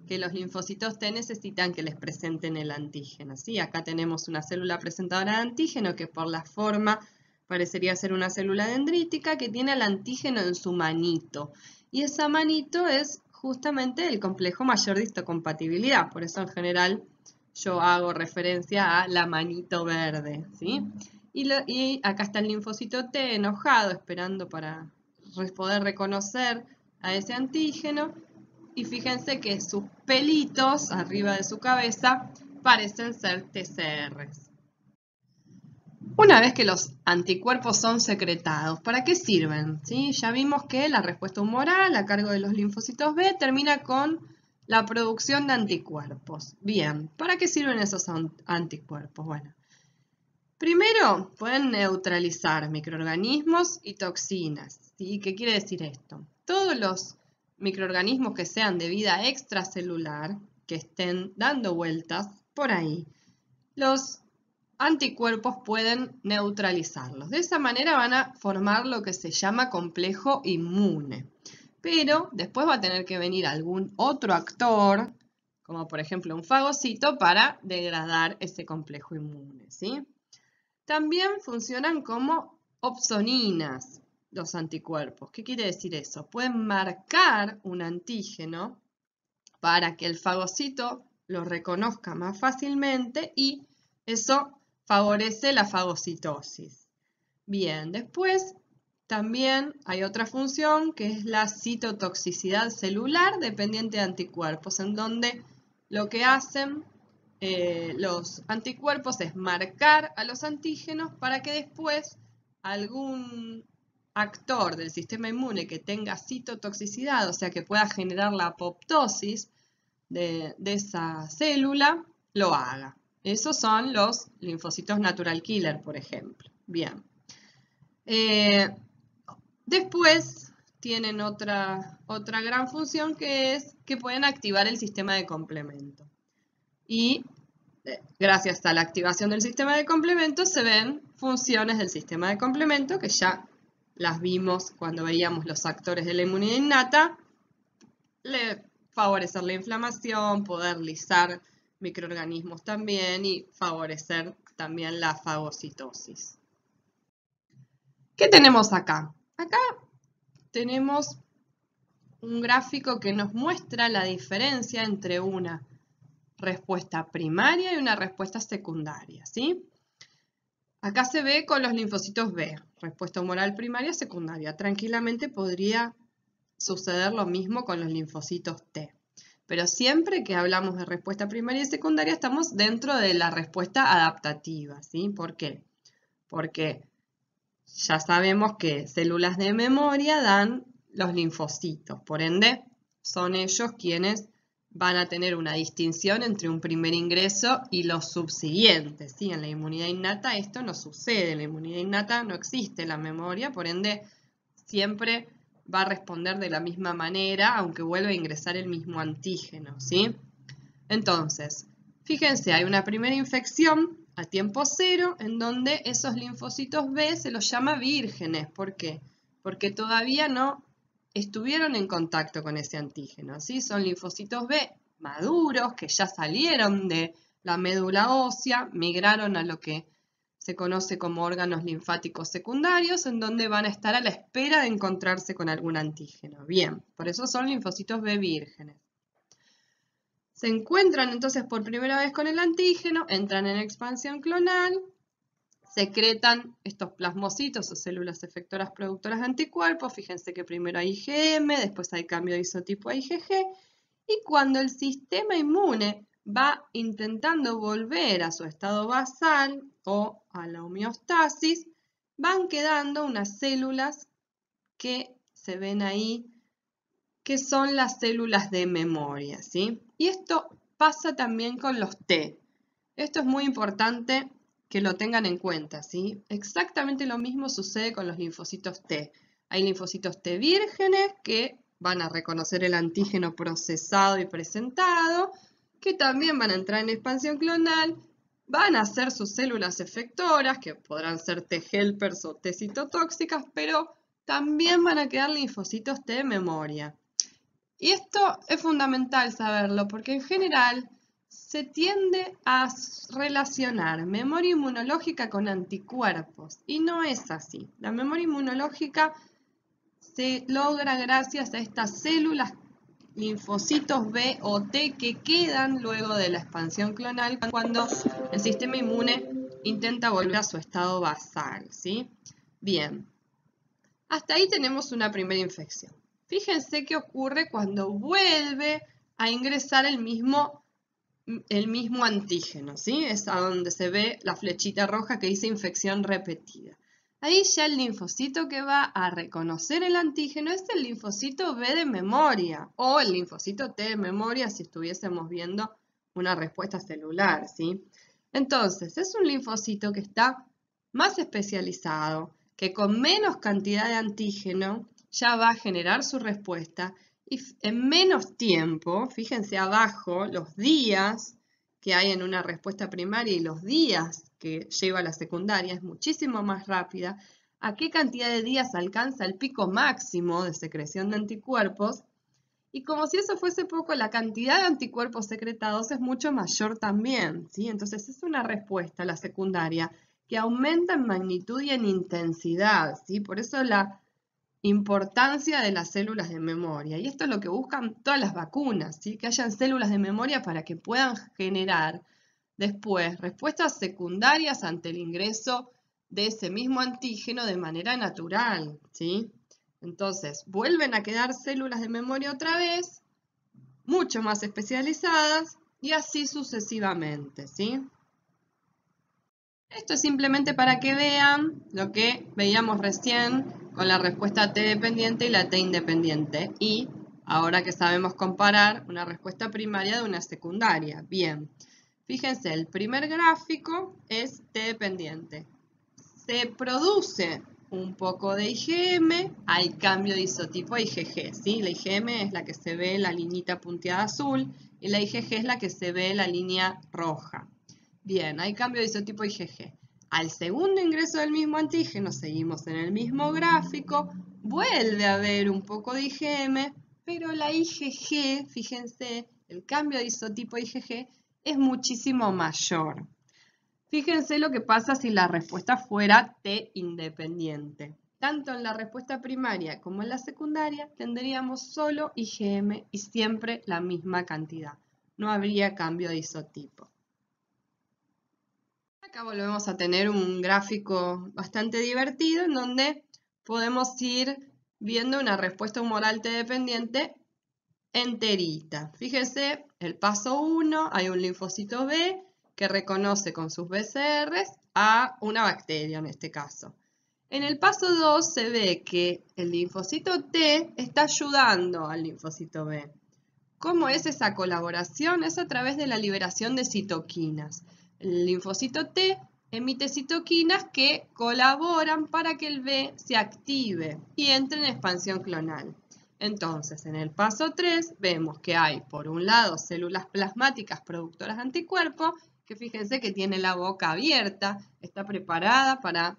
que los linfocitos T necesitan que les presenten el antígeno, ¿sí? Acá tenemos una célula presentadora de antígeno que por la forma parecería ser una célula dendrítica que tiene el antígeno en su manito. Y esa manito es justamente el complejo mayor de histocompatibilidad. Por eso en general yo hago referencia a la manito verde, ¿sí? Y acá está el linfocito T enojado, esperando para poder reconocer a ese antígeno. Y fíjense que sus pelitos arriba de su cabeza parecen ser TCRs. Una vez que los anticuerpos son secretados, ¿para qué sirven? ¿Sí? Ya vimos que la respuesta humoral a cargo de los linfocitos B termina con la producción de anticuerpos. Bien, ¿para qué sirven esos anticuerpos? Bueno, primero pueden neutralizar microorganismos y toxinas. ¿Sí? ¿Qué quiere decir esto? Todos los microorganismos que sean de vida extracelular, que estén dando vueltas por ahí, los anticuerpos pueden neutralizarlos. De esa manera van a formar lo que se llama complejo inmune. Pero después va a tener que venir algún otro actor, como por ejemplo un fagocito, para degradar ese complejo inmune, ¿sí? También funcionan como opsoninas. los anticuerpos. ¿Qué quiere decir eso? Pueden marcar un antígeno para que el fagocito lo reconozca más fácilmente y eso favorece la fagocitosis. Bien, después también hay otra función que es la citotoxicidad celular dependiente de anticuerpos, en donde lo que hacen los anticuerpos es marcar a los antígenos para que después algún actor del sistema inmune que tenga citotoxicidad, o sea que pueda generar la apoptosis de esa célula, lo haga. Esos son los linfocitos natural killer, por ejemplo. Bien. Después tienen otra gran función que es que pueden activar el sistema de complemento. Y gracias a la activación del sistema de complemento se ven funciones del sistema de complemento que ya las vimos cuando veíamos los actores de la inmunidad innata. Favorecer la inflamación, poder lisar microorganismos también y favorecer también la fagocitosis. ¿Qué tenemos acá? Acá tenemos un gráfico que nos muestra la diferencia entre una respuesta primaria y una respuesta secundaria, ¿sí? Acá se ve con los linfocitos B, respuesta humoral primaria, secundaria. Tranquilamente podría suceder lo mismo con los linfocitos T. Pero siempre que hablamos de respuesta primaria y secundaria estamos dentro de la respuesta adaptativa, ¿sí? ¿Por qué? Porque ya sabemos que células de memoria dan los linfocitos, por ende son ellos quienes van a tener una distinción entre un primer ingreso y los subsiguientes, ¿sí? En la inmunidad innata esto no sucede, en la inmunidad innata no existe la memoria, por ende siempre va a responder de la misma manera, aunque vuelva a ingresar el mismo antígeno, ¿sí? Entonces, fíjense, hay una primera infección a tiempo cero en donde esos linfocitos B se los llama vírgenes. ¿Por qué? Porque todavía no estuvieron en contacto con ese antígeno, ¿sí? Son linfocitos B maduros que ya salieron de la médula ósea, migraron a lo que se conoce como órganos linfáticos secundarios, en donde van a estar a la espera de encontrarse con algún antígeno. Bien, por eso son linfocitos B vírgenes. Se encuentran entonces por primera vez con el antígeno, entran en expansión clonal, secretan estos plasmocitos o células efectoras productoras de anticuerpos. Fíjense que primero hay IgM, después hay cambio de isotipo a IgG, y cuando el sistema inmune va intentando volver a su estado basal o a la homeostasis, van quedando unas células que se ven ahí, que son las células de memoria, ¿sí? Y esto pasa también con los T. Esto es muy importante que lo tengan en cuenta, ¿sí? Exactamente lo mismo sucede con los linfocitos T. Hay linfocitos T vírgenes que van a reconocer el antígeno procesado y presentado, que también van a entrar en expansión clonal, van a ser sus células efectoras, que podrán ser T helpers o T citotóxicas, pero también van a quedar linfocitos T de memoria. Y esto es fundamental saberlo porque en general se tiende a relacionar memoria inmunológica con anticuerpos y no es así. La memoria inmunológica se logra gracias a estas células linfocitos B o T que quedan luego de la expansión clonal cuando el sistema inmune intenta volver a su estado basal, ¿sí? Bien, hasta ahí tenemos una primera infección. Fíjense qué ocurre cuando vuelve a ingresar el mismo antígeno, ¿sí? Es a donde se ve la flechita roja que dice infección repetida. Ahí ya el linfocito que va a reconocer el antígeno es el linfocito B de memoria o el linfocito T de memoria si estuviésemos viendo una respuesta celular, ¿sí? Entonces, es un linfocito que está más especializado, que con menos cantidad de antígeno ya va a generar su respuesta y en menos tiempo, fíjense abajo, los días que hay en una respuesta primaria y los días que lleva la secundaria es muchísimo más rápida. ¿A qué cantidad de días alcanza el pico máximo de secreción de anticuerpos? Y como si eso fuese poco, la cantidad de anticuerpos secretados es mucho mayor también, ¿sí? Entonces es una respuesta, la secundaria, que aumenta en magnitud y en intensidad, ¿sí? Por eso la importancia de las células de memoria. Y esto es lo que buscan todas las vacunas, ¿sí? Que hayan células de memoria para que puedan generar después respuestas secundarias ante el ingreso de ese mismo antígeno de manera natural, ¿sí? Entonces, vuelven a quedar células de memoria otra vez, mucho más especializadas, y así sucesivamente, ¿sí? Esto es simplemente para que vean lo que veíamos recién con la respuesta T dependiente y la T independiente. Y ahora que sabemos comparar una respuesta primaria de una secundaria. Bien, fíjense, el primer gráfico es T dependiente. Se produce un poco de IgM, hay cambio de isotipo a IgG, ¿sí? La IgM es la que se ve en la liñita punteada azul y la IgG es la que se ve en la línea roja. Bien, hay cambio de isotipo IgG. Al segundo ingreso del mismo antígeno, seguimos en el mismo gráfico, vuelve a haber un poco de IgM, pero la IgG, fíjense, el cambio de isotipo IgG es muchísimo mayor. Fíjense lo que pasa si la respuesta fuera T independiente. Tanto en la respuesta primaria como en la secundaria tendríamos solo IgM y siempre la misma cantidad. No habría cambio de isotipo. Acá volvemos a tener un gráfico bastante divertido en donde podemos ir viendo una respuesta humoral T dependiente enterita. Fíjense, el paso 1, hay un linfocito B que reconoce con sus BCRs a una bacteria en este caso. En el paso 2 se ve que el linfocito T está ayudando al linfocito B. ¿Cómo es esa colaboración? Es a través de la liberación de citoquinas. El linfocito T emite citoquinas que colaboran para que el B se active y entre en expansión clonal. Entonces, en el paso 3 vemos que hay, por un lado, células plasmáticas productoras de anticuerpos, que fíjense que tiene la boca abierta, está preparada para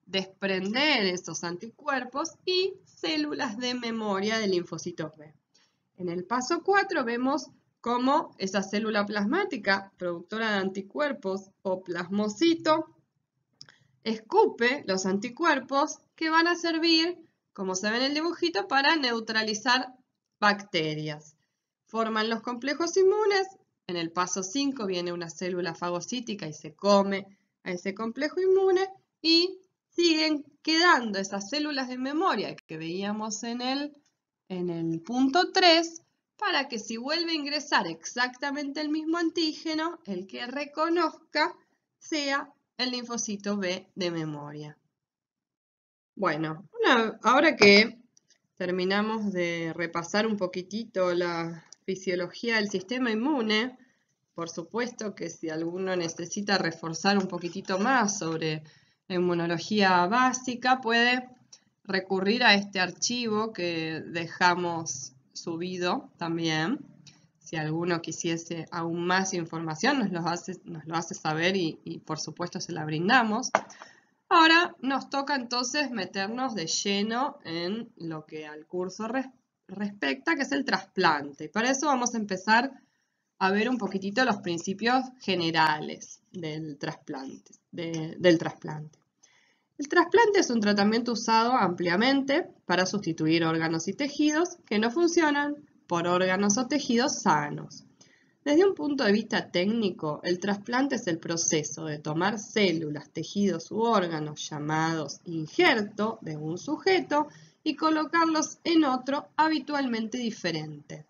desprender esos anticuerpos, y células de memoria de linfocitos B. En el paso 4 vemos cómo esa célula plasmática, productora de anticuerpos o plasmocito, escupe los anticuerpos que van a servir, como se ve en el dibujito, para neutralizar bacterias. Forman los complejos inmunes. En el paso 5 viene una célula fagocítica y se come a ese complejo inmune, y siguen quedando esas células de memoria que veíamos en el punto 3, para que si vuelve a ingresar exactamente el mismo antígeno, el que reconozca sea el linfocito B de memoria. Bueno, ahora que terminamos de repasar un poquitito la fisiología del sistema inmune, por supuesto que si alguno necesita reforzar un poquitito más sobre la inmunología básica, puede recurrir a este archivo que dejamos subido también. Si alguno quisiese aún más información, nos lo hace saber y por supuesto se la brindamos. Ahora nos toca entonces meternos de lleno en lo que al curso respecta, que es el trasplante. Y para eso vamos a empezar a ver un poquitito los principios generales del trasplante. El trasplante es un tratamiento usado ampliamente para sustituir órganos y tejidos que no funcionan por órganos o tejidos sanos. Desde un punto de vista técnico, el trasplante es el proceso de tomar células, tejidos u órganos llamados injerto de un sujeto y colocarlos en otro habitualmente diferente.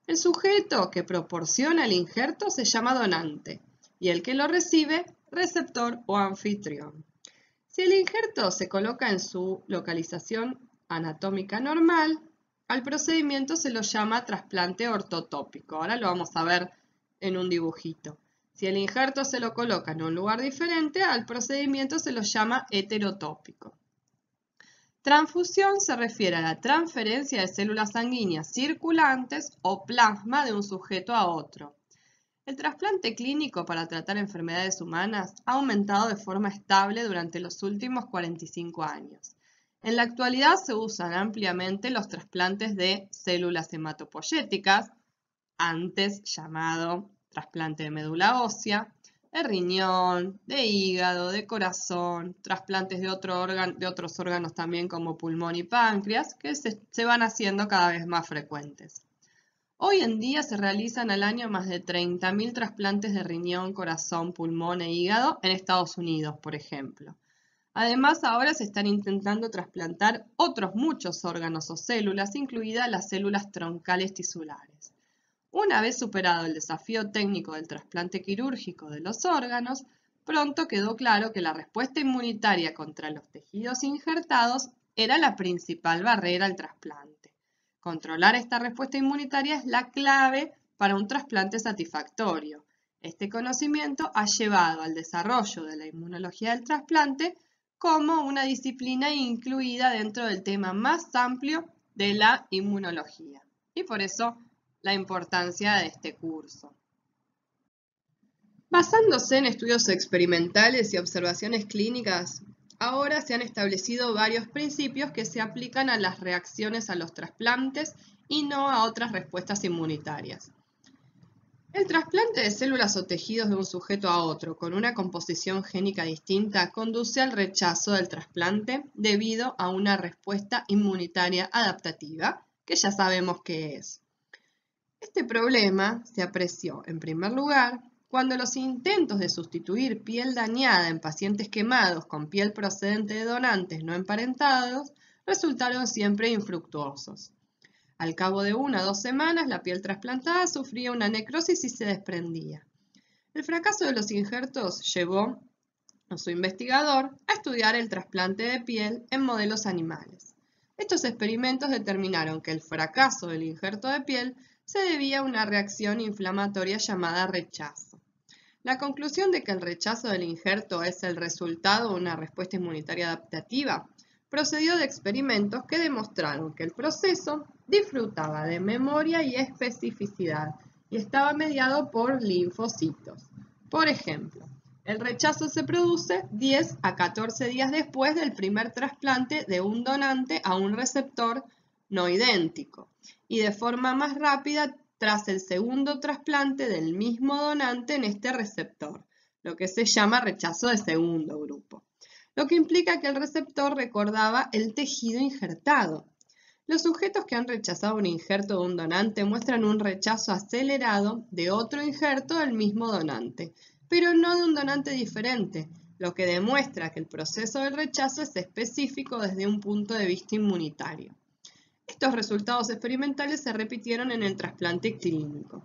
El sujeto que proporciona el injerto se llama donante y el que lo recibe, receptor o anfitrión. Si el injerto se coloca en su localización anatómica normal, al procedimiento se lo llama trasplante ortotópico. Ahora lo vamos a ver en un dibujito. Si el injerto se lo coloca en un lugar diferente, al procedimiento se lo llama heterotópico. Transfusión se refiere a la transferencia de células sanguíneas circulantes o plasma de un sujeto a otro. El trasplante clínico para tratar enfermedades humanas ha aumentado de forma estable durante los últimos 45 años. En la actualidad se usan ampliamente los trasplantes de células hematopoyéticas, antes llamado trasplante de médula ósea, de riñón, de hígado, de corazón, trasplantes de otros órganos también como pulmón y páncreas, que se van haciendo cada vez más frecuentes. Hoy en día se realizan al año más de 30.000 trasplantes de riñón, corazón, pulmón e hígado en Estados Unidos, por ejemplo. Además, ahora se están intentando trasplantar otros muchos órganos o células, incluidas las células troncales tisulares. Una vez superado el desafío técnico del trasplante quirúrgico de los órganos, pronto quedó claro que la respuesta inmunitaria contra los tejidos injertados era la principal barrera al trasplante. Controlar esta respuesta inmunitaria es la clave para un trasplante satisfactorio. Este conocimiento ha llevado al desarrollo de la inmunología del trasplante como una disciplina incluida dentro del tema más amplio de la inmunología. Y por eso la importancia de este curso. Basándose en estudios experimentales y observaciones clínicas, ahora se han establecido varios principios que se aplican a las reacciones a los trasplantes y no a otras respuestas inmunitarias. El trasplante de células o tejidos de un sujeto a otro con una composición génica distinta conduce al rechazo del trasplante debido a una respuesta inmunitaria adaptativa, que ya sabemos qué es. Este problema se apreció, en primer lugar, cuando los intentos de sustituir piel dañada en pacientes quemados con piel procedente de donantes no emparentados resultaron siempre infructuosos. Al cabo de 1 o 2 semanas, la piel trasplantada sufría una necrosis y se desprendía. El fracaso de los injertos llevó a su investigador a estudiar el trasplante de piel en modelos animales. Estos experimentos determinaron que el fracaso del injerto de piel se debía a una reacción inflamatoria llamada rechazo. La conclusión de que el rechazo del injerto es el resultado de una respuesta inmunitaria adaptativa procedió de experimentos que demostraron que el proceso disfrutaba de memoria y especificidad y estaba mediado por linfocitos. Por ejemplo, el rechazo se produce 10 a 14 días después del primer trasplante de un donante a un receptor no idéntico y de forma más rápida tras el segundo trasplante del mismo donante en este receptor, lo que se llama rechazo de segundo grupo, lo que implica que el receptor recordaba el tejido injertado. Los sujetos que han rechazado un injerto de un donante muestran un rechazo acelerado de otro injerto del mismo donante, pero no de un donante diferente, lo que demuestra que el proceso del rechazo es específico desde un punto de vista inmunitario. Estos resultados experimentales se repitieron en el trasplante clínico.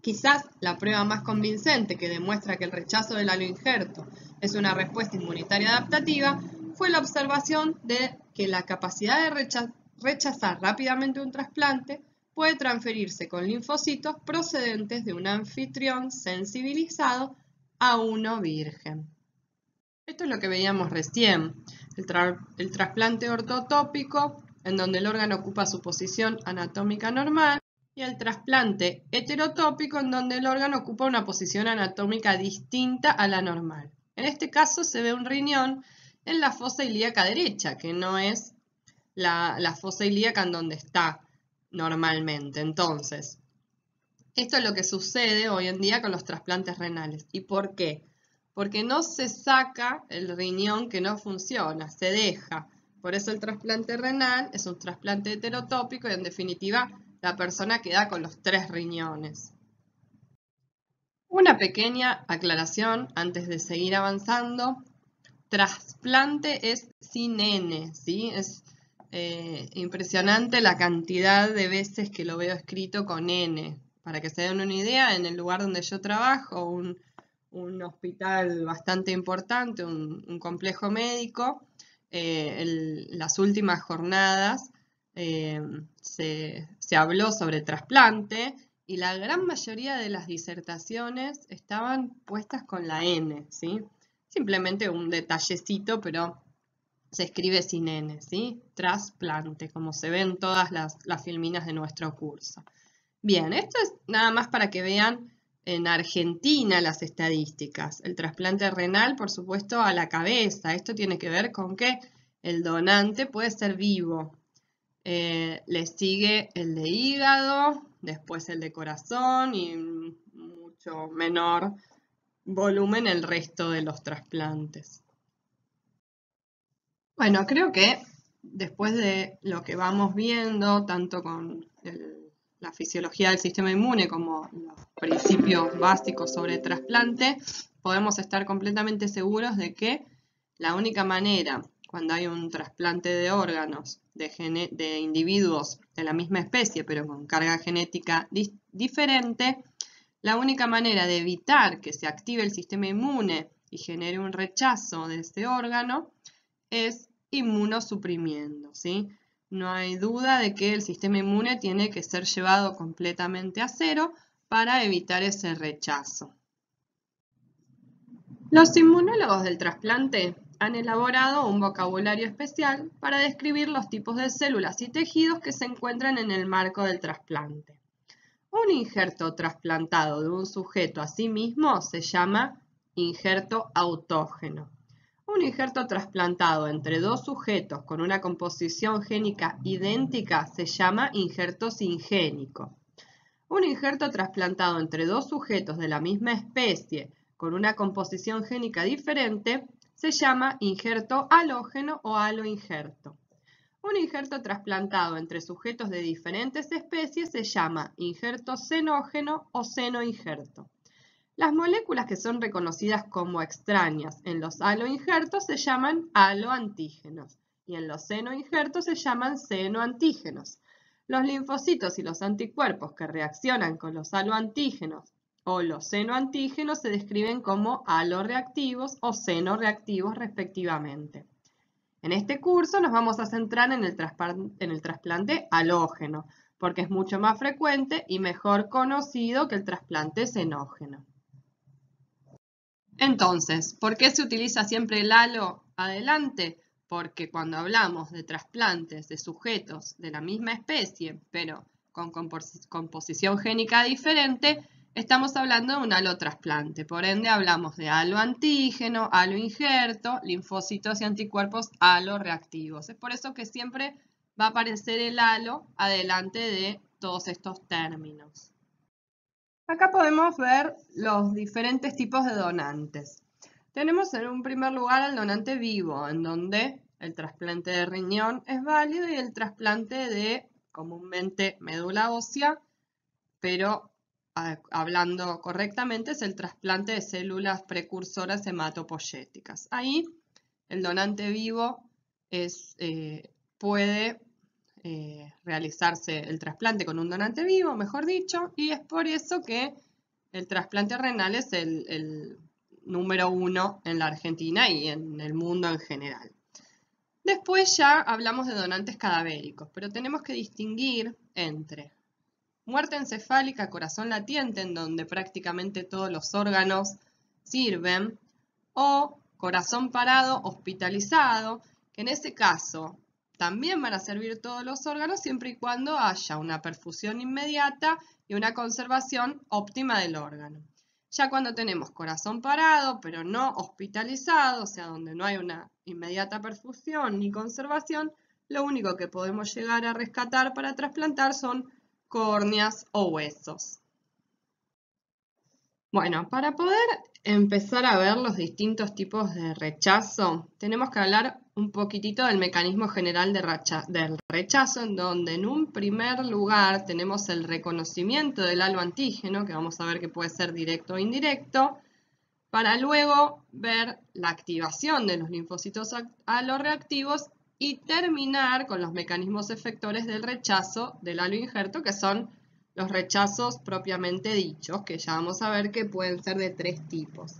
Quizás la prueba más convincente que demuestra que el rechazo del aloinjerto es una respuesta inmunitaria adaptativa fue la observación de que la capacidad de rechazar rápidamente un trasplante puede transferirse con linfocitos procedentes de un anfitrión sensibilizado a uno virgen. Esto es lo que veíamos recién, el trasplante ortotópico, en donde el órgano ocupa su posición anatómica normal, y el trasplante heterotópico, en donde el órgano ocupa una posición anatómica distinta a la normal. En este caso se ve un riñón en la fosa ilíaca derecha, que no es la fosa ilíaca en donde está normalmente. Entonces, esto es lo que sucede hoy en día con los trasplantes renales. ¿Y por qué? Porque no se saca el riñón que no funciona, se deja. Por eso el trasplante renal es un trasplante heterotópico y en definitiva la persona queda con los 3 riñones. Una pequeña aclaración antes de seguir avanzando. Trasplante es sin N, ¿sí? Es impresionante la cantidad de veces que lo veo escrito con N. Para que se den una idea, en el lugar donde yo trabajo, un hospital bastante importante, un complejo médico, las últimas jornadas se habló sobre trasplante y la gran mayoría de las disertaciones estaban puestas con la N, ¿sí? Simplemente un detallecito, pero se escribe sin N, ¿sí? Trasplante, como se ven todas las filminas de nuestro curso. Bien, esto es nada más para que vean en Argentina las estadísticas. El trasplante renal, por supuesto, a la cabeza. Esto tiene que ver con que el donante puede ser vivo. Le sigue el de hígado, después el de corazón y mucho menor volumen el resto de los trasplantes. Bueno, creo que después de lo que vamos viendo, tanto con la fisiología del sistema inmune como los principios básicos sobre trasplante, podemos estar completamente seguros de que la única manera, cuando hay un trasplante de órganos de individuos de la misma especie, pero con carga genética diferente, la única manera de evitar que se active el sistema inmune y genere un rechazo de ese órgano es inmunosuprimiendo, ¿sí? No hay duda de que el sistema inmune tiene que ser llevado completamente a cero para evitar ese rechazo. Los inmunólogos del trasplante han elaborado un vocabulario especial para describir los tipos de células y tejidos que se encuentran en el marco del trasplante. Un injerto trasplantado de un sujeto a sí mismo se llama injerto autógeno. Un injerto trasplantado entre dos sujetos con una composición génica idéntica se llama injerto singénico. Un injerto trasplantado entre dos sujetos de la misma especie con una composición génica diferente se llama injerto halógeno o haloinjerto. Un injerto trasplantado entre sujetos de diferentes especies se llama injerto xenógeno o xenoinjerto. Las moléculas que son reconocidas como extrañas en los haloinjertos se llaman haloantígenos y en los xenoinjertos se llaman xenoantígenos. Los linfocitos y los anticuerpos que reaccionan con los haloantígenos o los xenoantígenos se describen como haloreactivos o xenoreactivos respectivamente. En este curso nos vamos a centrar en el trasplante halógeno, porque es mucho más frecuente y mejor conocido que el trasplante xenógeno. Entonces, ¿por qué se utiliza siempre el halo adelante? Porque cuando hablamos de trasplantes de sujetos de la misma especie, pero con composición génica diferente, estamos hablando de un halotrasplante. Por ende, hablamos de haloantígeno, haloinjerto, linfocitos y anticuerpos haloreactivos. Es por eso que siempre va a aparecer el halo adelante de todos estos términos. Acá podemos ver los diferentes tipos de donantes. Tenemos en un primer lugar al donante vivo, en donde el trasplante de riñón es válido y el trasplante de comúnmente médula ósea, pero hablando correctamente es el trasplante de células precursoras hematopoyéticas. Ahí el donante vivo puede realizarse el trasplante con un donante vivo, mejor dicho, y es por eso que el trasplante renal es el número 1 en la Argentina y en el mundo en general. Después ya hablamos de donantes cadavéricos, pero tenemos que distinguir entre muerte encefálica, corazón latiente, en donde prácticamente todos los órganos sirven, o corazón parado hospitalizado, que en ese caso también van a servir todos los órganos siempre y cuando haya una perfusión inmediata y una conservación óptima del órgano. Ya cuando tenemos corazón parado, pero no hospitalizado, o sea, donde no hay una inmediata perfusión ni conservación, lo único que podemos llegar a rescatar para trasplantar son córneas o huesos. Bueno, para poder empezar a ver los distintos tipos de rechazo, tenemos que hablar un poquitito del mecanismo general del rechazo, en donde en un primer lugar tenemos el reconocimiento del haloantígeno, que vamos a ver que puede ser directo o indirecto, para luego ver la activación de los linfocitos haloreactivos y terminar con los mecanismos efectores del rechazo del haloinjerto, que son los rechazos propiamente dichos, que ya vamos a ver que pueden ser de 3 tipos.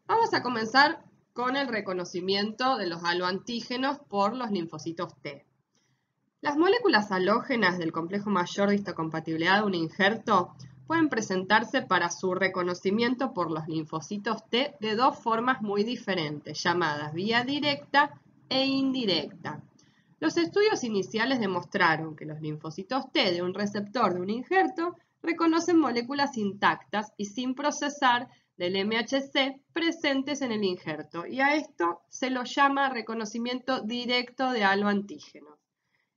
Vamos a comenzar con el reconocimiento de los haloantígenos por los linfocitos T. Las moléculas halógenas del complejo mayor de histocompatibilidad de un injerto pueden presentarse para su reconocimiento por los linfocitos T de 2 formas muy diferentes, llamadas vía directa e indirecta. Los estudios iniciales demostraron que los linfocitos T de un receptor de un injerto reconocen moléculas intactas y sin procesar del MHC presentes en el injerto, y a esto se lo llama reconocimiento directo de haloantígenos.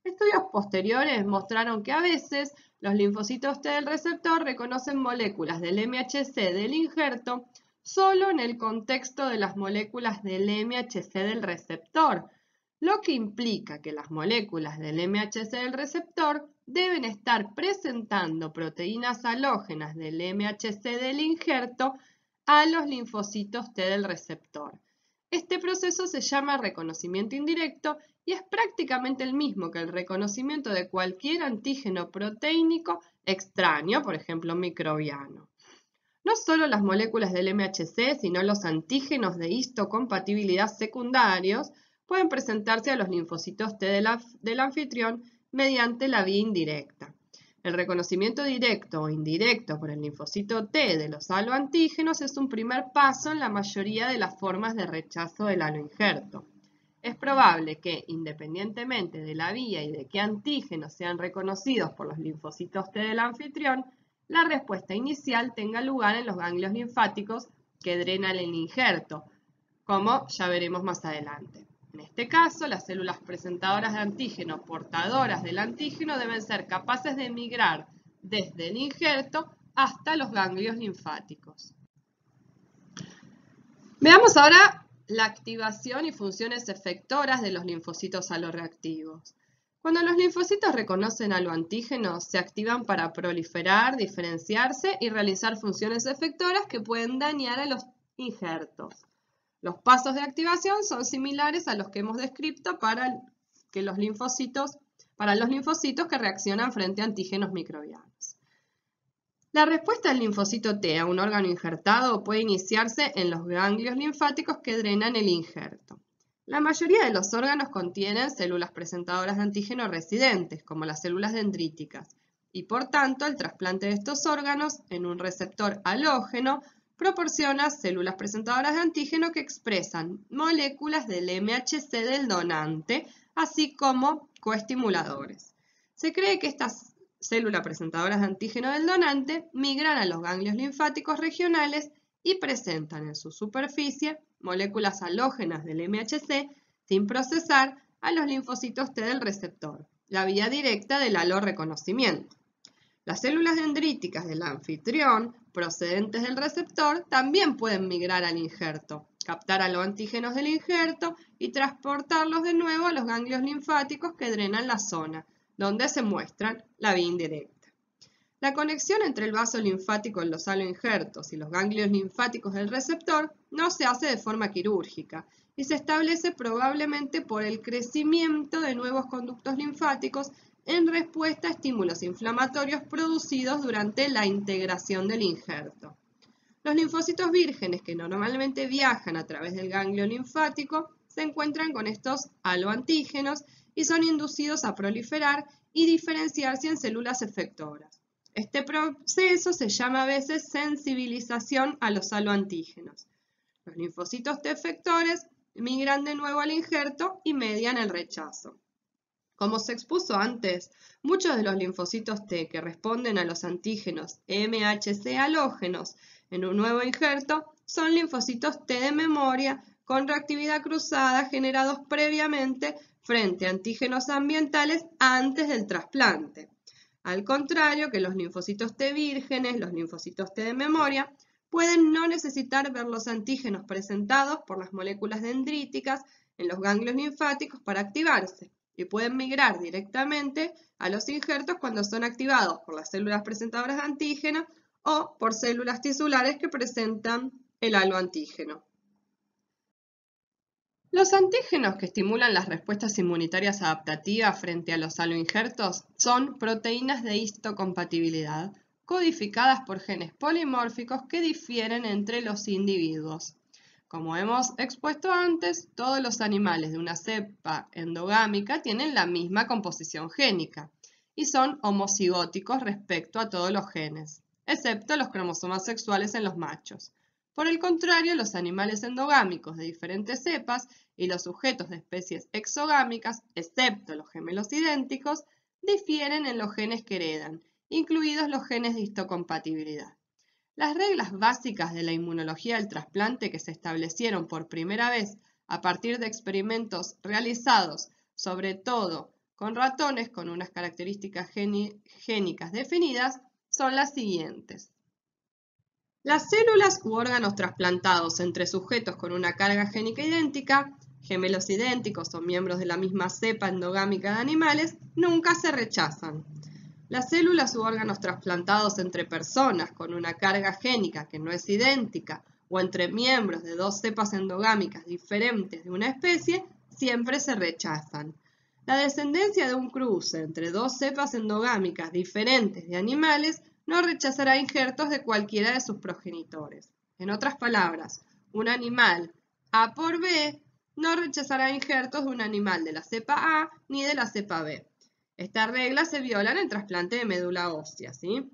Estudios posteriores mostraron que a veces los linfocitos T del receptor reconocen moléculas del MHC del injerto solo en el contexto de las moléculas del MHC del receptor, lo que implica que las moléculas del MHC del receptor deben estar presentando proteínas halógenas del MHC del injerto a los linfocitos T del receptor. Este proceso se llama reconocimiento indirecto y es prácticamente el mismo que el reconocimiento de cualquier antígeno proteínico extraño, por ejemplo microbiano. No solo las moléculas del MHC, sino los antígenos de histocompatibilidad secundarios pueden presentarse a los linfocitos T del anfitrión mediante la vía indirecta. El reconocimiento directo o indirecto por el linfocito T de los haloantígenos es un primer paso en la mayoría de las formas de rechazo del haloinjerto. Es probable que, independientemente de la vía y de qué antígenos sean reconocidos por los linfocitos T del anfitrión, la respuesta inicial tenga lugar en los ganglios linfáticos que drenan el injerto, como ya veremos más adelante. En este caso, las células presentadoras de antígeno portadoras del antígeno deben ser capaces de migrar desde el injerto hasta los ganglios linfáticos. Veamos ahora la activación y funciones efectoras de los linfocitos haloreactivos. Cuando los linfocitos reconocen haloantígenos, se activan para proliferar, diferenciarse y realizar funciones efectoras que pueden dañar a los injertos. Los pasos de activación son similares a los que hemos descrito para los linfocitos que reaccionan frente a antígenos microbianos. La respuesta del linfocito T a un órgano injertado puede iniciarse en los ganglios linfáticos que drenan el injerto. La mayoría de los órganos contienen células presentadoras de antígeno residentes, como las células dendríticas, y por tanto el trasplante de estos órganos en un receptor halógeno proporciona células presentadoras de antígeno que expresan moléculas del MHC del donante, así como coestimuladores. Se cree que estas células presentadoras de antígeno del donante migran a los ganglios linfáticos regionales y presentan en su superficie moléculas halógenas del MHC sin procesar a los linfocitos T del receptor, la vía directa del halorreconocimiento. Las células dendríticas del anfitrión procedentes del receptor también pueden migrar al injerto, captar haloantígenos del injerto y transportarlos de nuevo a los ganglios linfáticos que drenan la zona, donde se muestran la vía indirecta. La conexión entre el vaso linfático en los haloinjertos y los ganglios linfáticos del receptor no se hace de forma quirúrgica y se establece probablemente por el crecimiento de nuevos conductos linfáticos en respuesta a estímulos inflamatorios producidos durante la integración del injerto. Los linfocitos vírgenes que normalmente viajan a través del ganglio linfático se encuentran con estos haloantígenos y son inducidos a proliferar y diferenciarse en células efectoras. Este proceso se llama a veces sensibilización a los haloantígenos. Los linfocitos T efectores migran de nuevo al injerto y median el rechazo. Como se expuso antes, muchos de los linfocitos T que responden a los antígenos MHC halógenos en un nuevo injerto son linfocitos T de memoria con reactividad cruzada generados previamente frente a antígenos ambientales antes del trasplante. Al contrario que los linfocitos T vírgenes, los linfocitos T de memoria pueden no necesitar ver los antígenos presentados por las moléculas dendríticas en los ganglios linfáticos para activarse y pueden migrar directamente a los injertos cuando son activados por las células presentadoras de antígeno o por células tisulares que presentan el haloantígeno. Los antígenos que estimulan las respuestas inmunitarias adaptativas frente a los haloinjertos son proteínas de histocompatibilidad, codificadas por genes polimórficos que difieren entre los individuos. Como hemos expuesto antes, todos los animales de una cepa endogámica tienen la misma composición génica y son homocigóticos respecto a todos los genes, excepto los cromosomas sexuales en los machos. Por el contrario, los animales endogámicos de diferentes cepas y los sujetos de especies exogámicas, excepto los gemelos idénticos, difieren en los genes que heredan, incluidos los genes de histocompatibilidad. Las reglas básicas de la inmunología del trasplante que se establecieron por primera vez a partir de experimentos realizados sobre todo con ratones con unas características génicas definidas son las siguientes. Las células u órganos trasplantados entre sujetos con una carga génica idéntica, gemelos idénticos o miembros de la misma cepa endogámica de animales, nunca se rechazan. Las células u órganos trasplantados entre personas con una carga génica que no es idéntica o entre miembros de dos cepas endogámicas diferentes de una especie, siempre se rechazan. La descendencia de un cruce entre dos cepas endogámicas diferentes de animales no rechazará injertos de cualquiera de sus progenitores. En otras palabras, un animal A por B no rechazará injertos de un animal de la cepa A ni de la cepa B. Esta regla se viola en el trasplante de médula ósea, ¿sí?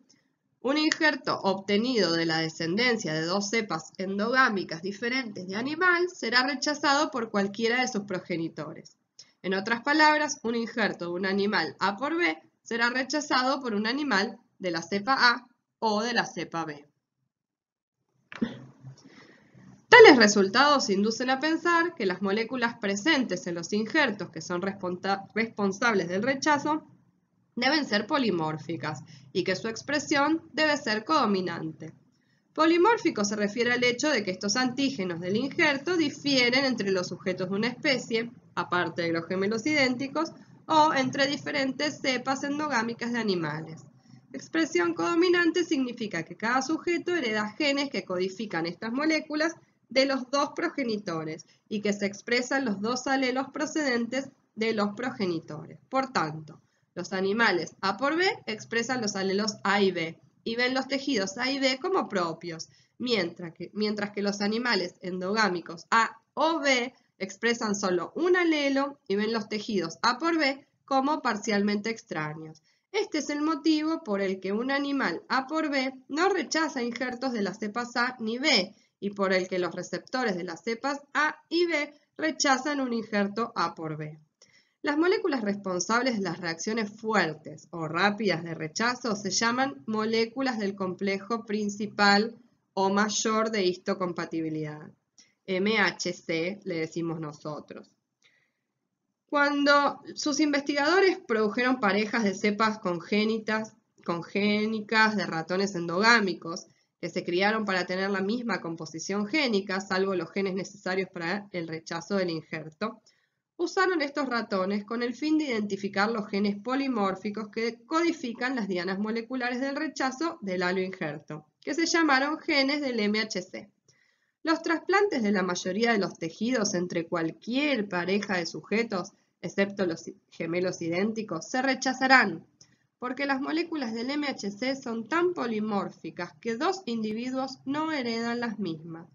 Un injerto obtenido de la descendencia de dos cepas endogámicas diferentes de animal será rechazado por cualquiera de sus progenitores. En otras palabras, un injerto de un animal A por B será rechazado por un animal de la cepa A o de la cepa B. Tales resultados inducen a pensar que las moléculas presentes en los injertos que son responsables del rechazo deben ser polimórficas y que su expresión debe ser codominante. Polimórfico se refiere al hecho de que estos antígenos del injerto difieren entre los sujetos de una especie, aparte de los gemelos idénticos, o entre diferentes cepas endogámicas de animales. Expresión codominante significa que cada sujeto hereda genes que codifican estas moléculas de los dos progenitores y que se expresan los dos alelos procedentes de los progenitores. Por tanto, los animales A por B expresan los alelos A y B y ven los tejidos A y B como propios, mientras que los animales endogámicos A o B expresan solo un alelo y ven los tejidos A por B como parcialmente extraños. Este es el motivo por el que un animal A por B no rechaza injertos de las cepas A ni B y por el que los receptores de las cepas A y B rechazan un injerto A por B. Las moléculas responsables de las reacciones fuertes o rápidas de rechazo se llaman moléculas del complejo principal o mayor de histocompatibilidad. MHC le decimos nosotros. Cuando sus investigadores produjeron parejas de cepas congénicas de ratones endogámicos que se criaron para tener la misma composición génica, salvo los genes necesarios para el rechazo del injerto, usaron estos ratones con el fin de identificar los genes polimórficos que codifican las dianas moleculares del rechazo del halo injerto, que se llamaron genes del MHC. Los trasplantes de la mayoría de los tejidos entre cualquier pareja de sujetos, excepto los gemelos idénticos, se rechazarán, porque las moléculas del MHC son tan polimórficas que dos individuos no heredan las mismas.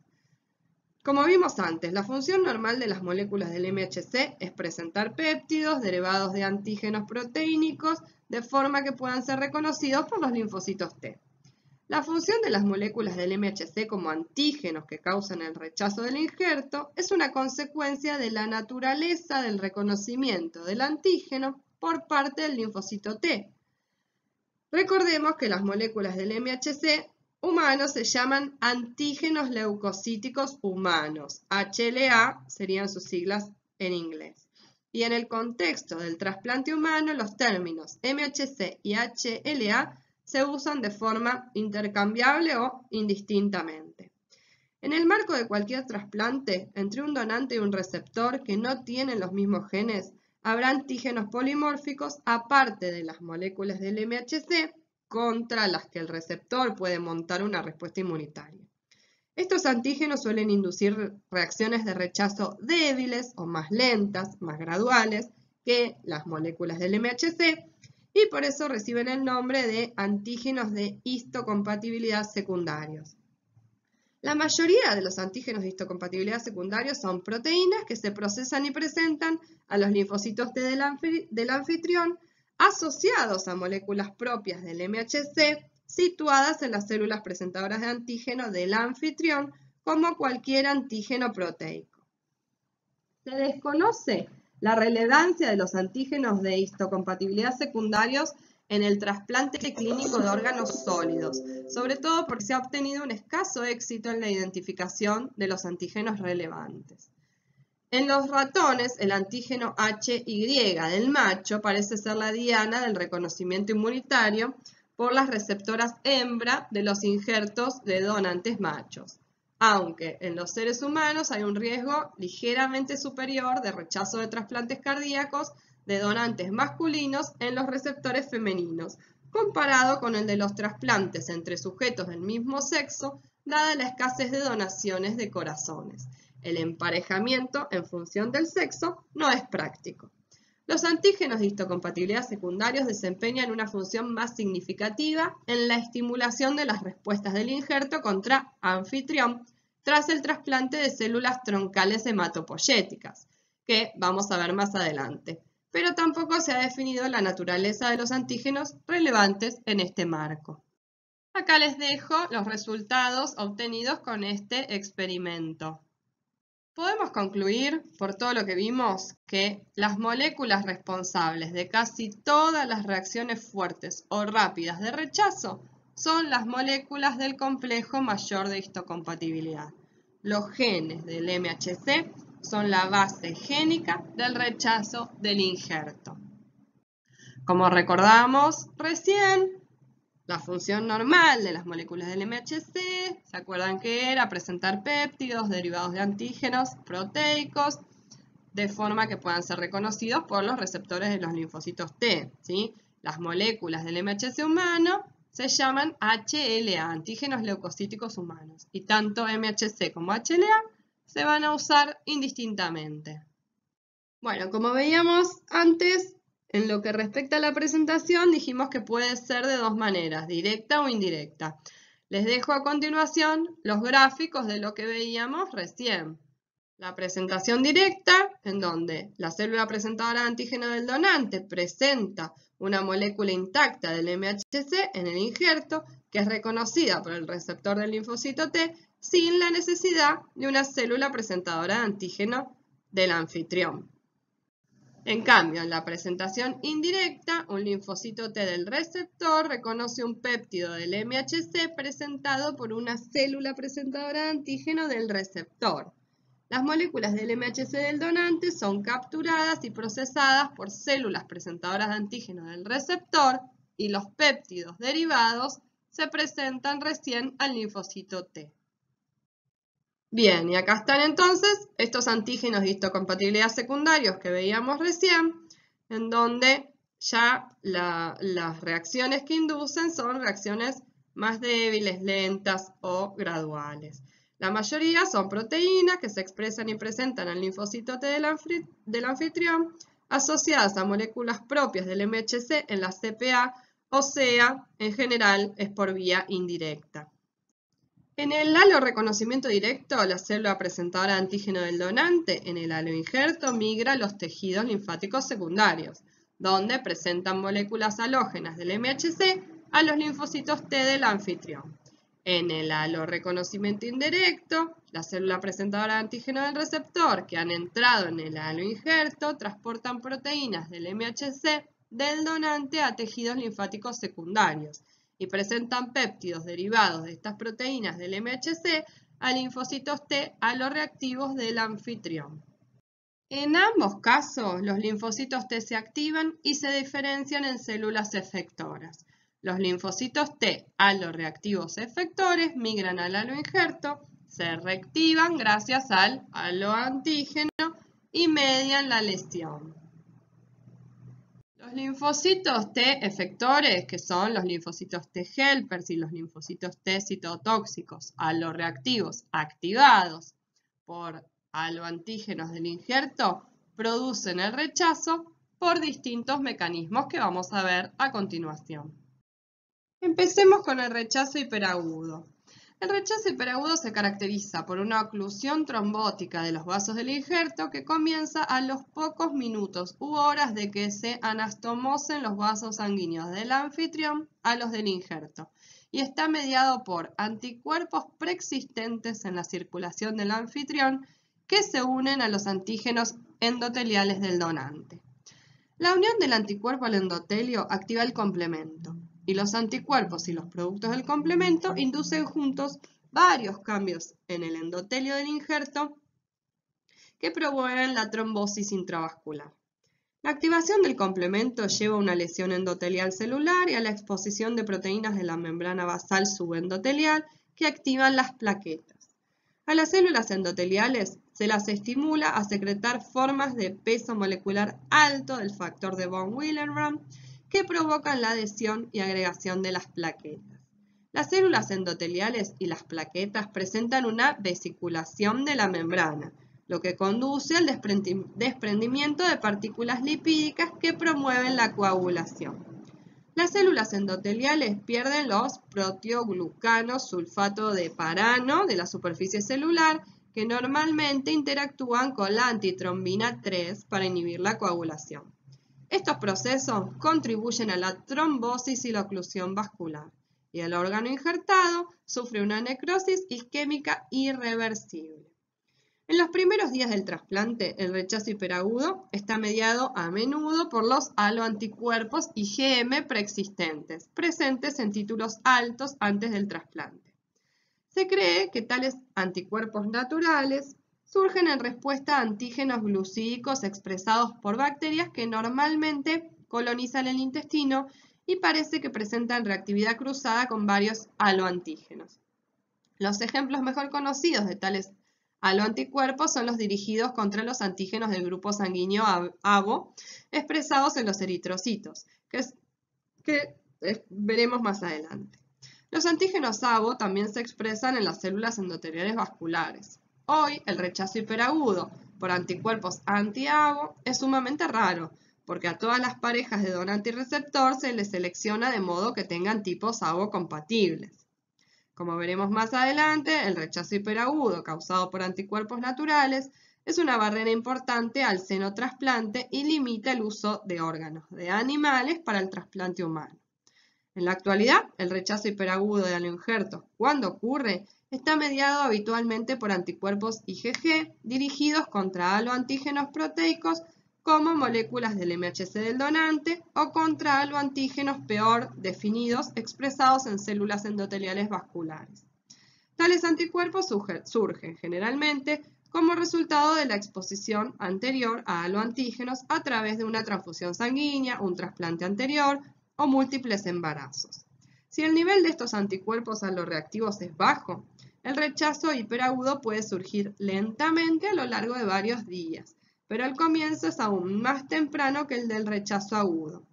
Como vimos antes, la función normal de las moléculas del MHC es presentar péptidos derivados de antígenos proteínicos de forma que puedan ser reconocidos por los linfocitos T. La función de las moléculas del MHC como antígenos que causan el rechazo del injerto es una consecuencia de la naturaleza del reconocimiento del antígeno por parte del linfocito T. Recordemos que las moléculas del MHC humanos se llaman antígenos leucocíticos humanos, HLA serían sus siglas en inglés. Y en el contexto del trasplante humano, los términos MHC y HLA se usan de forma intercambiable o indistintamente. En el marco de cualquier trasplante, entre un donante y un receptor que no tienen los mismos genes, habrá antígenos polimórficos aparte de las moléculas del MHC contra las que el receptor puede montar una respuesta inmunitaria. Estos antígenos suelen inducir reacciones de rechazo débiles o más lentas, más graduales que las moléculas del MHC y por eso reciben el nombre de antígenos de histocompatibilidad secundarios. La mayoría de los antígenos de histocompatibilidad secundarios son proteínas que se procesan y presentan a los linfocitos T del anfitrión asociados a moléculas propias del MHC situadas en las células presentadoras de antígeno del anfitrión como cualquier antígeno proteico. Se desconoce la relevancia de los antígenos de histocompatibilidad secundarios en el trasplante clínico de órganos sólidos, sobre todo porque se ha obtenido un escaso éxito en la identificación de los antígenos relevantes. En los ratones, el antígeno HY del macho parece ser la diana del reconocimiento inmunitario por las receptoras hembra de los injertos de donantes machos, aunque en los seres humanos hay un riesgo ligeramente superior de rechazo de trasplantes cardíacos de donantes masculinos en los receptores femeninos, comparado con el de los trasplantes entre sujetos del mismo sexo, dada la escasez de donaciones de corazones. El emparejamiento en función del sexo no es práctico. Los antígenos de histocompatibilidad secundarios desempeñan una función más significativa en la estimulación de las respuestas del injerto contra anfitrión tras el trasplante de células troncales hematopoyéticas, que vamos a ver más adelante, pero tampoco se ha definido la naturaleza de los antígenos relevantes en este marco. Acá les dejo los resultados obtenidos con este experimento. Podemos concluir, por todo lo que vimos, que las moléculas responsables de casi todas las reacciones fuertes o rápidas de rechazo son las moléculas del complejo mayor de histocompatibilidad. Los genes del MHC son la base génica del rechazo del injerto. Como recordamos recién, la función normal de las moléculas del MHC, ¿se acuerdan que era? Presentar péptidos derivados de antígenos proteicos de forma que puedan ser reconocidos por los receptores de los linfocitos T, ¿sí? Las moléculas del MHC humano se llaman HLA, antígenos leucocíticos humanos, y tanto MHC como HLA se van a usar indistintamente. Bueno, como veíamos antes, en lo que respecta a la presentación, dijimos que puede ser de dos maneras, directa o indirecta. Les dejo a continuación los gráficos de lo que veíamos recién. La presentación directa, en donde la célula presentadora de antígeno del donante presenta una molécula intacta del MHC en el injerto, que es reconocida por el receptor del linfocito T, sin la necesidad de una célula presentadora de antígeno del anfitrión. En cambio, en la presentación indirecta, un linfocito T del receptor reconoce un péptido del MHC presentado por una célula presentadora de antígeno del receptor. Las moléculas del MHC del donante son capturadas y procesadas por células presentadoras de antígeno del receptor y los péptidos derivados se presentan recién al linfocito T. Bien, y acá están entonces estos antígenos de histocompatibilidad secundarios que veíamos recién, en donde ya las reacciones que inducen son reacciones más débiles, lentas o graduales. La mayoría son proteínas que se expresan y presentan al linfocito T del anfitrión, asociadas a moléculas propias del MHC en la CPA, o sea, en general es por vía indirecta. En el halo-reconocimiento directo, la célula presentadora de antígeno del donante en el halo-injerto migra a los tejidos linfáticos secundarios, donde presentan moléculas halógenas del MHC a los linfocitos T del anfitrión. En el halo-reconocimiento indirecto, la célula presentadora de antígeno del receptor que han entrado en el halo-injerto transportan proteínas del MHC del donante a tejidos linfáticos secundarios y presentan péptidos derivados de estas proteínas del MHC a linfocitos T aloreactivos del anfitrión. En ambos casos, los linfocitos T se activan y se diferencian en células efectoras. Los linfocitos T aloreactivos efectores migran al haloinjerto, se reactivan gracias al haloantígeno y median la lesión. Los linfocitos T efectores, que son los linfocitos T helpers y los linfocitos T citotóxicos, aloreactivos activados por haloantígenos del injerto, producen el rechazo por distintos mecanismos que vamos a ver a continuación. Empecemos con el rechazo hiperagudo. El rechazo hiperagudo se caracteriza por una oclusión trombótica de los vasos del injerto que comienza a los pocos minutos u horas de que se anastomosen los vasos sanguíneos del anfitrión a los del injerto y está mediado por anticuerpos preexistentes en la circulación del anfitrión que se unen a los antígenos endoteliales del donante. La unión del anticuerpo al endotelio activa el complemento. Y los anticuerpos y los productos del complemento inducen juntos varios cambios en el endotelio del injerto que promueven la trombosis intravascular. La activación del complemento lleva a una lesión endotelial celular y a la exposición de proteínas de la membrana basal subendotelial que activan las plaquetas. A las células endoteliales se las estimula a secretar formas de peso molecular alto del factor de von Willebrand que provocan la adhesión y agregación de las plaquetas. Las células endoteliales y las plaquetas presentan una vesiculación de la membrana, lo que conduce al desprendimiento de partículas lipídicas que promueven la coagulación. Las células endoteliales pierden los proteoglucanos sulfato de parano de la superficie celular que normalmente interactúan con la antitrombina 3 para inhibir la coagulación. Estos procesos contribuyen a la trombosis y la oclusión vascular, y el órgano injertado sufre una necrosis isquémica irreversible. En los primeros días del trasplante, el rechazo hiperagudo está mediado a menudo por los aloanticuerpos IgM preexistentes, presentes en títulos altos antes del trasplante. Se cree que tales anticuerpos naturales surgen en respuesta a antígenos glucídicos expresados por bacterias que normalmente colonizan el intestino y parece que presentan reactividad cruzada con varios aloantígenos. Los ejemplos mejor conocidos de tales aloanticuerpos son los dirigidos contra los antígenos del grupo sanguíneo ABO expresados en los eritrocitos, que veremos más adelante. Los antígenos ABO también se expresan en las células endoteliales vasculares. Hoy, el rechazo hiperagudo por anticuerpos anti-ABO es sumamente raro, porque a todas las parejas de donante y receptor se les selecciona de modo que tengan tipos ABO compatibles. Como veremos más adelante, el rechazo hiperagudo causado por anticuerpos naturales es una barrera importante al xenotrasplante y limita el uso de órganos de animales para el trasplante humano. En la actualidad, el rechazo hiperagudo de aloinjertos, cuando ocurre, está mediado habitualmente por anticuerpos IgG dirigidos contra aloantígenos proteicos como moléculas del MHC del donante o contra aloantígenos peor definidos expresados en células endoteliales vasculares. Tales anticuerpos surgen generalmente como resultado de la exposición anterior a aloantígenos a través de una transfusión sanguínea, un trasplante anterior o múltiples embarazos. Si el nivel de estos anticuerpos aloreactivos es bajo, el rechazo hiperagudo puede surgir lentamente a lo largo de varios días, pero el comienzo es aún más temprano que el del rechazo agudo.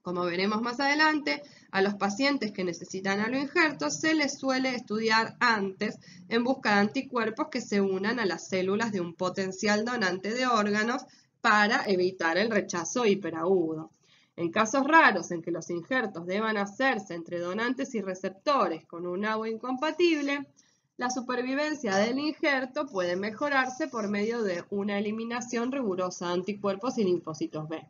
Como veremos más adelante, a los pacientes que necesitan aloinjertos se les suele estudiar antes en busca de anticuerpos que se unan a las células de un potencial donante de órganos para evitar el rechazo hiperagudo. En casos raros en que los injertos deban hacerse entre donantes y receptores con un ABO incompatible, la supervivencia del injerto puede mejorarse por medio de una eliminación rigurosa de anticuerpos y linfocitos B.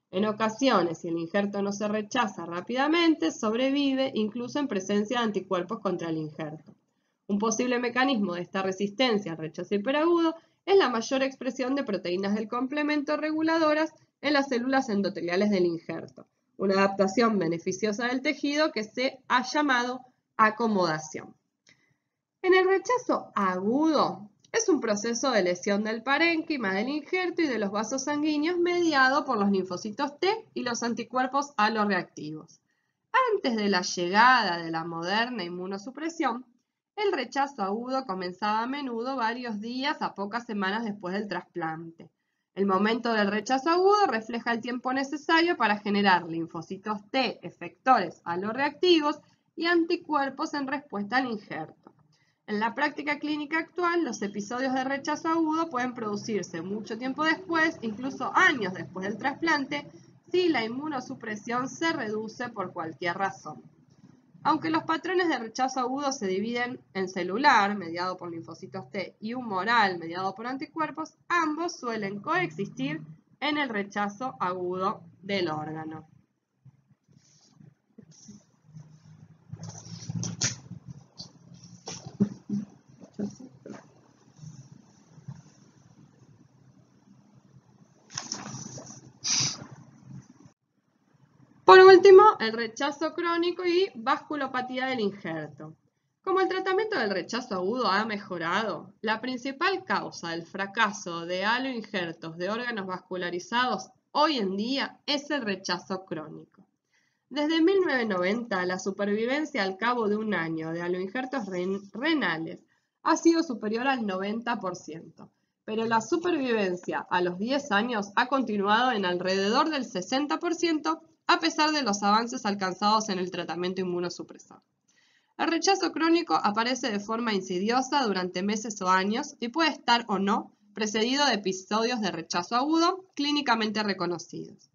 En ocasiones, si el injerto no se rechaza rápidamente, sobrevive incluso en presencia de anticuerpos contra el injerto. Un posible mecanismo de esta resistencia al rechazo hiperagudo es la mayor expresión de proteínas del complemento reguladoras en las células endoteliales del injerto, una adaptación beneficiosa del tejido que se ha llamado acomodación. En el rechazo agudo, es un proceso de lesión del parénquima del injerto y de los vasos sanguíneos mediado por los linfocitos T y los anticuerpos aloreactivos. Antes de la llegada de la moderna inmunosupresión, el rechazo agudo comenzaba a menudo varios días a pocas semanas después del trasplante. El momento del rechazo agudo refleja el tiempo necesario para generar linfocitos T efectores aloreactivos y anticuerpos en respuesta al injerto. En la práctica clínica actual, los episodios de rechazo agudo pueden producirse mucho tiempo después, incluso años después del trasplante, si la inmunosupresión se reduce por cualquier razón. Aunque los patrones de rechazo agudo se dividen en celular, mediado por linfocitos T, y humoral, mediado por anticuerpos, ambos suelen coexistir en el rechazo agudo del órgano. Por último, el rechazo crónico y vasculopatía del injerto. Como el tratamiento del rechazo agudo ha mejorado, la principal causa del fracaso de aloinjertos de órganos vascularizados hoy en día es el rechazo crónico. Desde 1990, la supervivencia al cabo de un año de aloinjertos renales ha sido superior al 90%, pero la supervivencia a los 10 años ha continuado en alrededor del 60% a pesar de los avances alcanzados en el tratamiento inmunosupresor. El rechazo crónico aparece de forma insidiosa durante meses o años y puede estar o no precedido de episodios de rechazo agudo clínicamente reconocidos.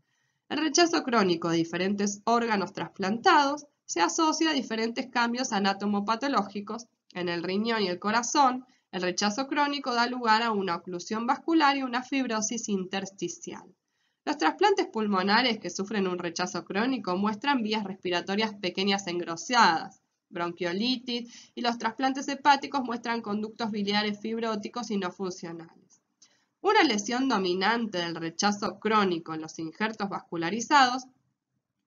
El rechazo crónico de diferentes órganos trasplantados se asocia a diferentes cambios anatomopatológicos. En el riñón y el corazón, el rechazo crónico da lugar a una oclusión vascular y una fibrosis intersticial. Los trasplantes pulmonares que sufren un rechazo crónico muestran vías respiratorias pequeñas engrosadas, bronquiolitis, y los trasplantes hepáticos muestran conductos biliares fibróticos y no funcionales. Una lesión dominante del rechazo crónico en los injertos vascularizados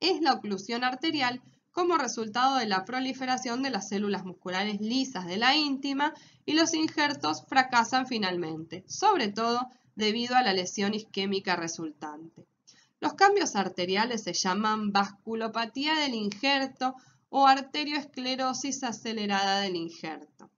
es la oclusión arterial como resultado de la proliferación de las células musculares lisas de la íntima y los injertos fracasan finalmente, sobre todo debido a la lesión isquémica resultante. Los cambios arteriales se llaman vasculopatía del injerto o arterioesclerosis acelerada del injerto.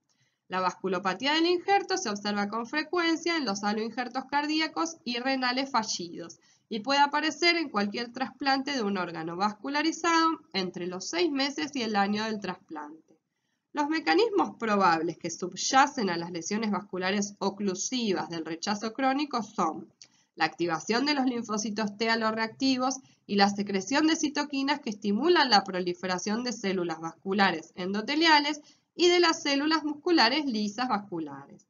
La vasculopatía del injerto se observa con frecuencia en los aloinjertos cardíacos y renales fallidos y puede aparecer en cualquier trasplante de un órgano vascularizado entre los 6 meses y el año del trasplante. Los mecanismos probables que subyacen a las lesiones vasculares oclusivas del rechazo crónico son la activación de los linfocitos T alorreactivos y la secreción de citoquinas que estimulan la proliferación de células vasculares endoteliales y de las células musculares lisas vasculares.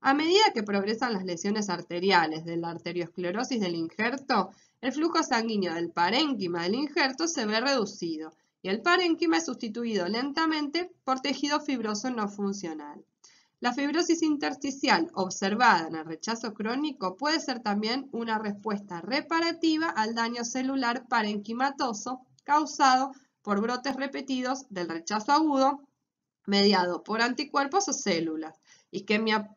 A medida que progresan las lesiones arteriales de la arteriosclerosis del injerto, el flujo sanguíneo del parénquima del injerto se ve reducido y el parénquima es sustituido lentamente por tejido fibroso no funcional. La fibrosis intersticial observada en el rechazo crónico puede ser también una respuesta reparativa al daño celular parenquimatoso causado por brotes repetidos del rechazo agudo mediado por anticuerpos o células, isquemia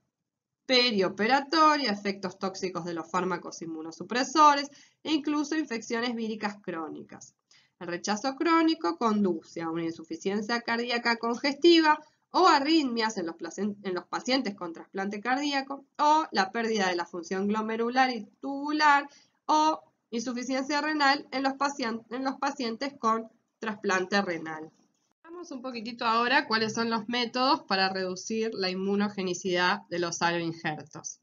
perioperatoria, efectos tóxicos de los fármacos inmunosupresores e incluso infecciones víricas crónicas. El rechazo crónico conduce a una insuficiencia cardíaca congestiva o arritmias en los pacientes con trasplante cardíaco o la pérdida de la función glomerular y tubular o insuficiencia renal en los pacientes con trasplante renal. Veamos un poquitito ahora cuáles son los métodos para reducir la inmunogenicidad de los aloinjertos.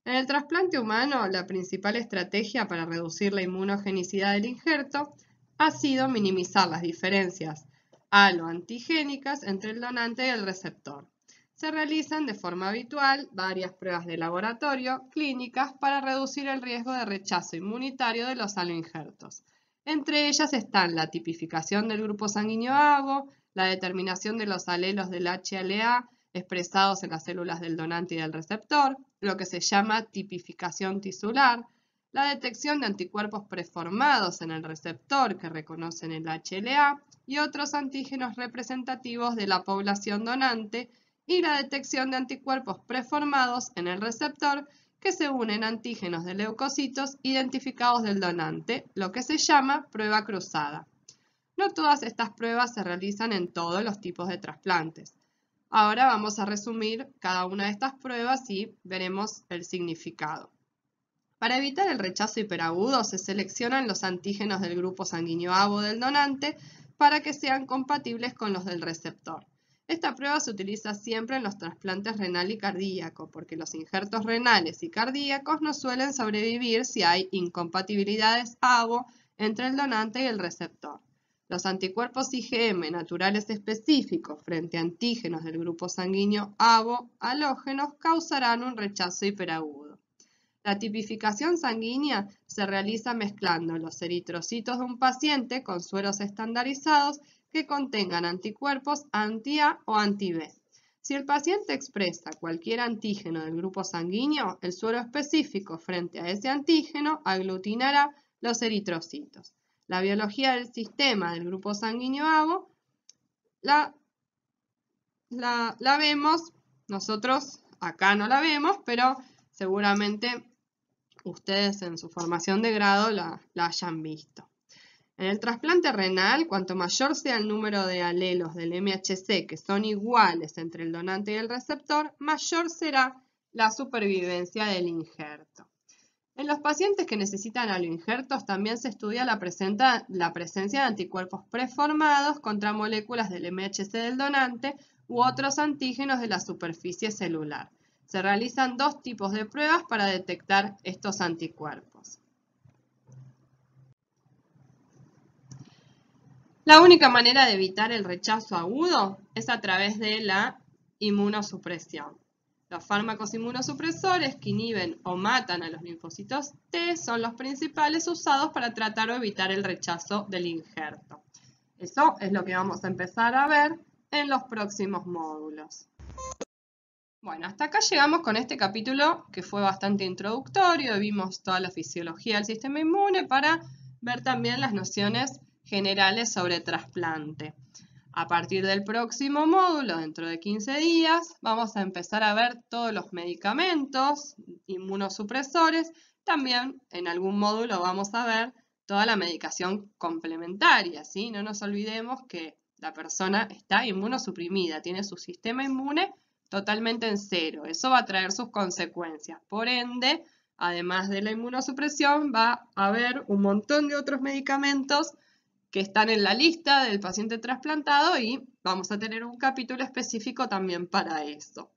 En el trasplante humano, la principal estrategia para reducir la inmunogenicidad del injerto ha sido minimizar las diferencias aloantigénicas entre el donante y el receptor. Se realizan de forma habitual varias pruebas de laboratorio clínicas para reducir el riesgo de rechazo inmunitario de los aloinjertos. Entre ellas están la tipificación del grupo sanguíneo ABO, la determinación de los alelos del HLA expresados en las células del donante y del receptor, lo que se llama tipificación tisular, la detección de anticuerpos preformados en el receptor que reconocen el HLA y otros antígenos representativos de la población donante y la detección de anticuerpos preformados en el receptor que se unen a antígenos de leucocitos identificados del donante, lo que se llama prueba cruzada. No todas estas pruebas se realizan en todos los tipos de trasplantes. Ahora vamos a resumir cada una de estas pruebas y veremos el significado. Para evitar el rechazo hiperagudo se seleccionan los antígenos del grupo sanguíneo ABO del donante para que sean compatibles con los del receptor. Esta prueba se utiliza siempre en los trasplantes renal y cardíaco porque los injertos renales y cardíacos no suelen sobrevivir si hay incompatibilidades ABO entre el donante y el receptor. Los anticuerpos IgM naturales específicos frente a antígenos del grupo sanguíneo ABO halógenos causarán un rechazo hiperagudo. La tipificación sanguínea se realiza mezclando los eritrocitos de un paciente con sueros estandarizados que contengan anticuerpos anti-A o anti-B. Si el paciente expresa cualquier antígeno del grupo sanguíneo, el suero específico frente a ese antígeno aglutinará los eritrocitos. La biología del sistema del grupo sanguíneo ABO la vemos, nosotros acá no la vemos, pero seguramente ustedes en su formación de grado la hayan visto. En el trasplante renal, cuanto mayor sea el número de alelos del MHC que son iguales entre el donante y el receptor, mayor será la supervivencia del injerto. En los pacientes que necesitan aloinjertos también se estudia la presencia de anticuerpos preformados contra moléculas del MHC del donante u otros antígenos de la superficie celular. Se realizan dos tipos de pruebas para detectar estos anticuerpos. La única manera de evitar el rechazo agudo es a través de la inmunosupresión. Los fármacos inmunosupresores que inhiben o matan a los linfocitos T son los principales usados para tratar o evitar el rechazo del injerto. Eso es lo que vamos a empezar a ver en los próximos módulos. Bueno, hasta acá llegamos con este capítulo que fue bastante introductorio. Vimos toda la fisiología del sistema inmune para ver también las nociones generales sobre trasplante. A partir del próximo módulo, dentro de 15 días, vamos a empezar a ver todos los medicamentos, inmunosupresores. También en algún módulo vamos a ver toda la medicación complementaria, ¿sí? No nos olvidemos que la persona está inmunosuprimida, tiene su sistema inmune totalmente en cero. Eso va a traer sus consecuencias. Por ende, además de la inmunosupresión, va a haber un montón de otros medicamentos que están en la lista del paciente trasplantado y vamos a tener un capítulo específico también para eso.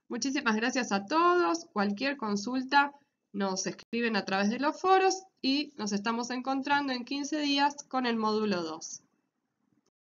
Muchísimas gracias a todos. Cualquier consulta nos escriben a través de los foros y nos estamos encontrando en 15 días con el módulo 2.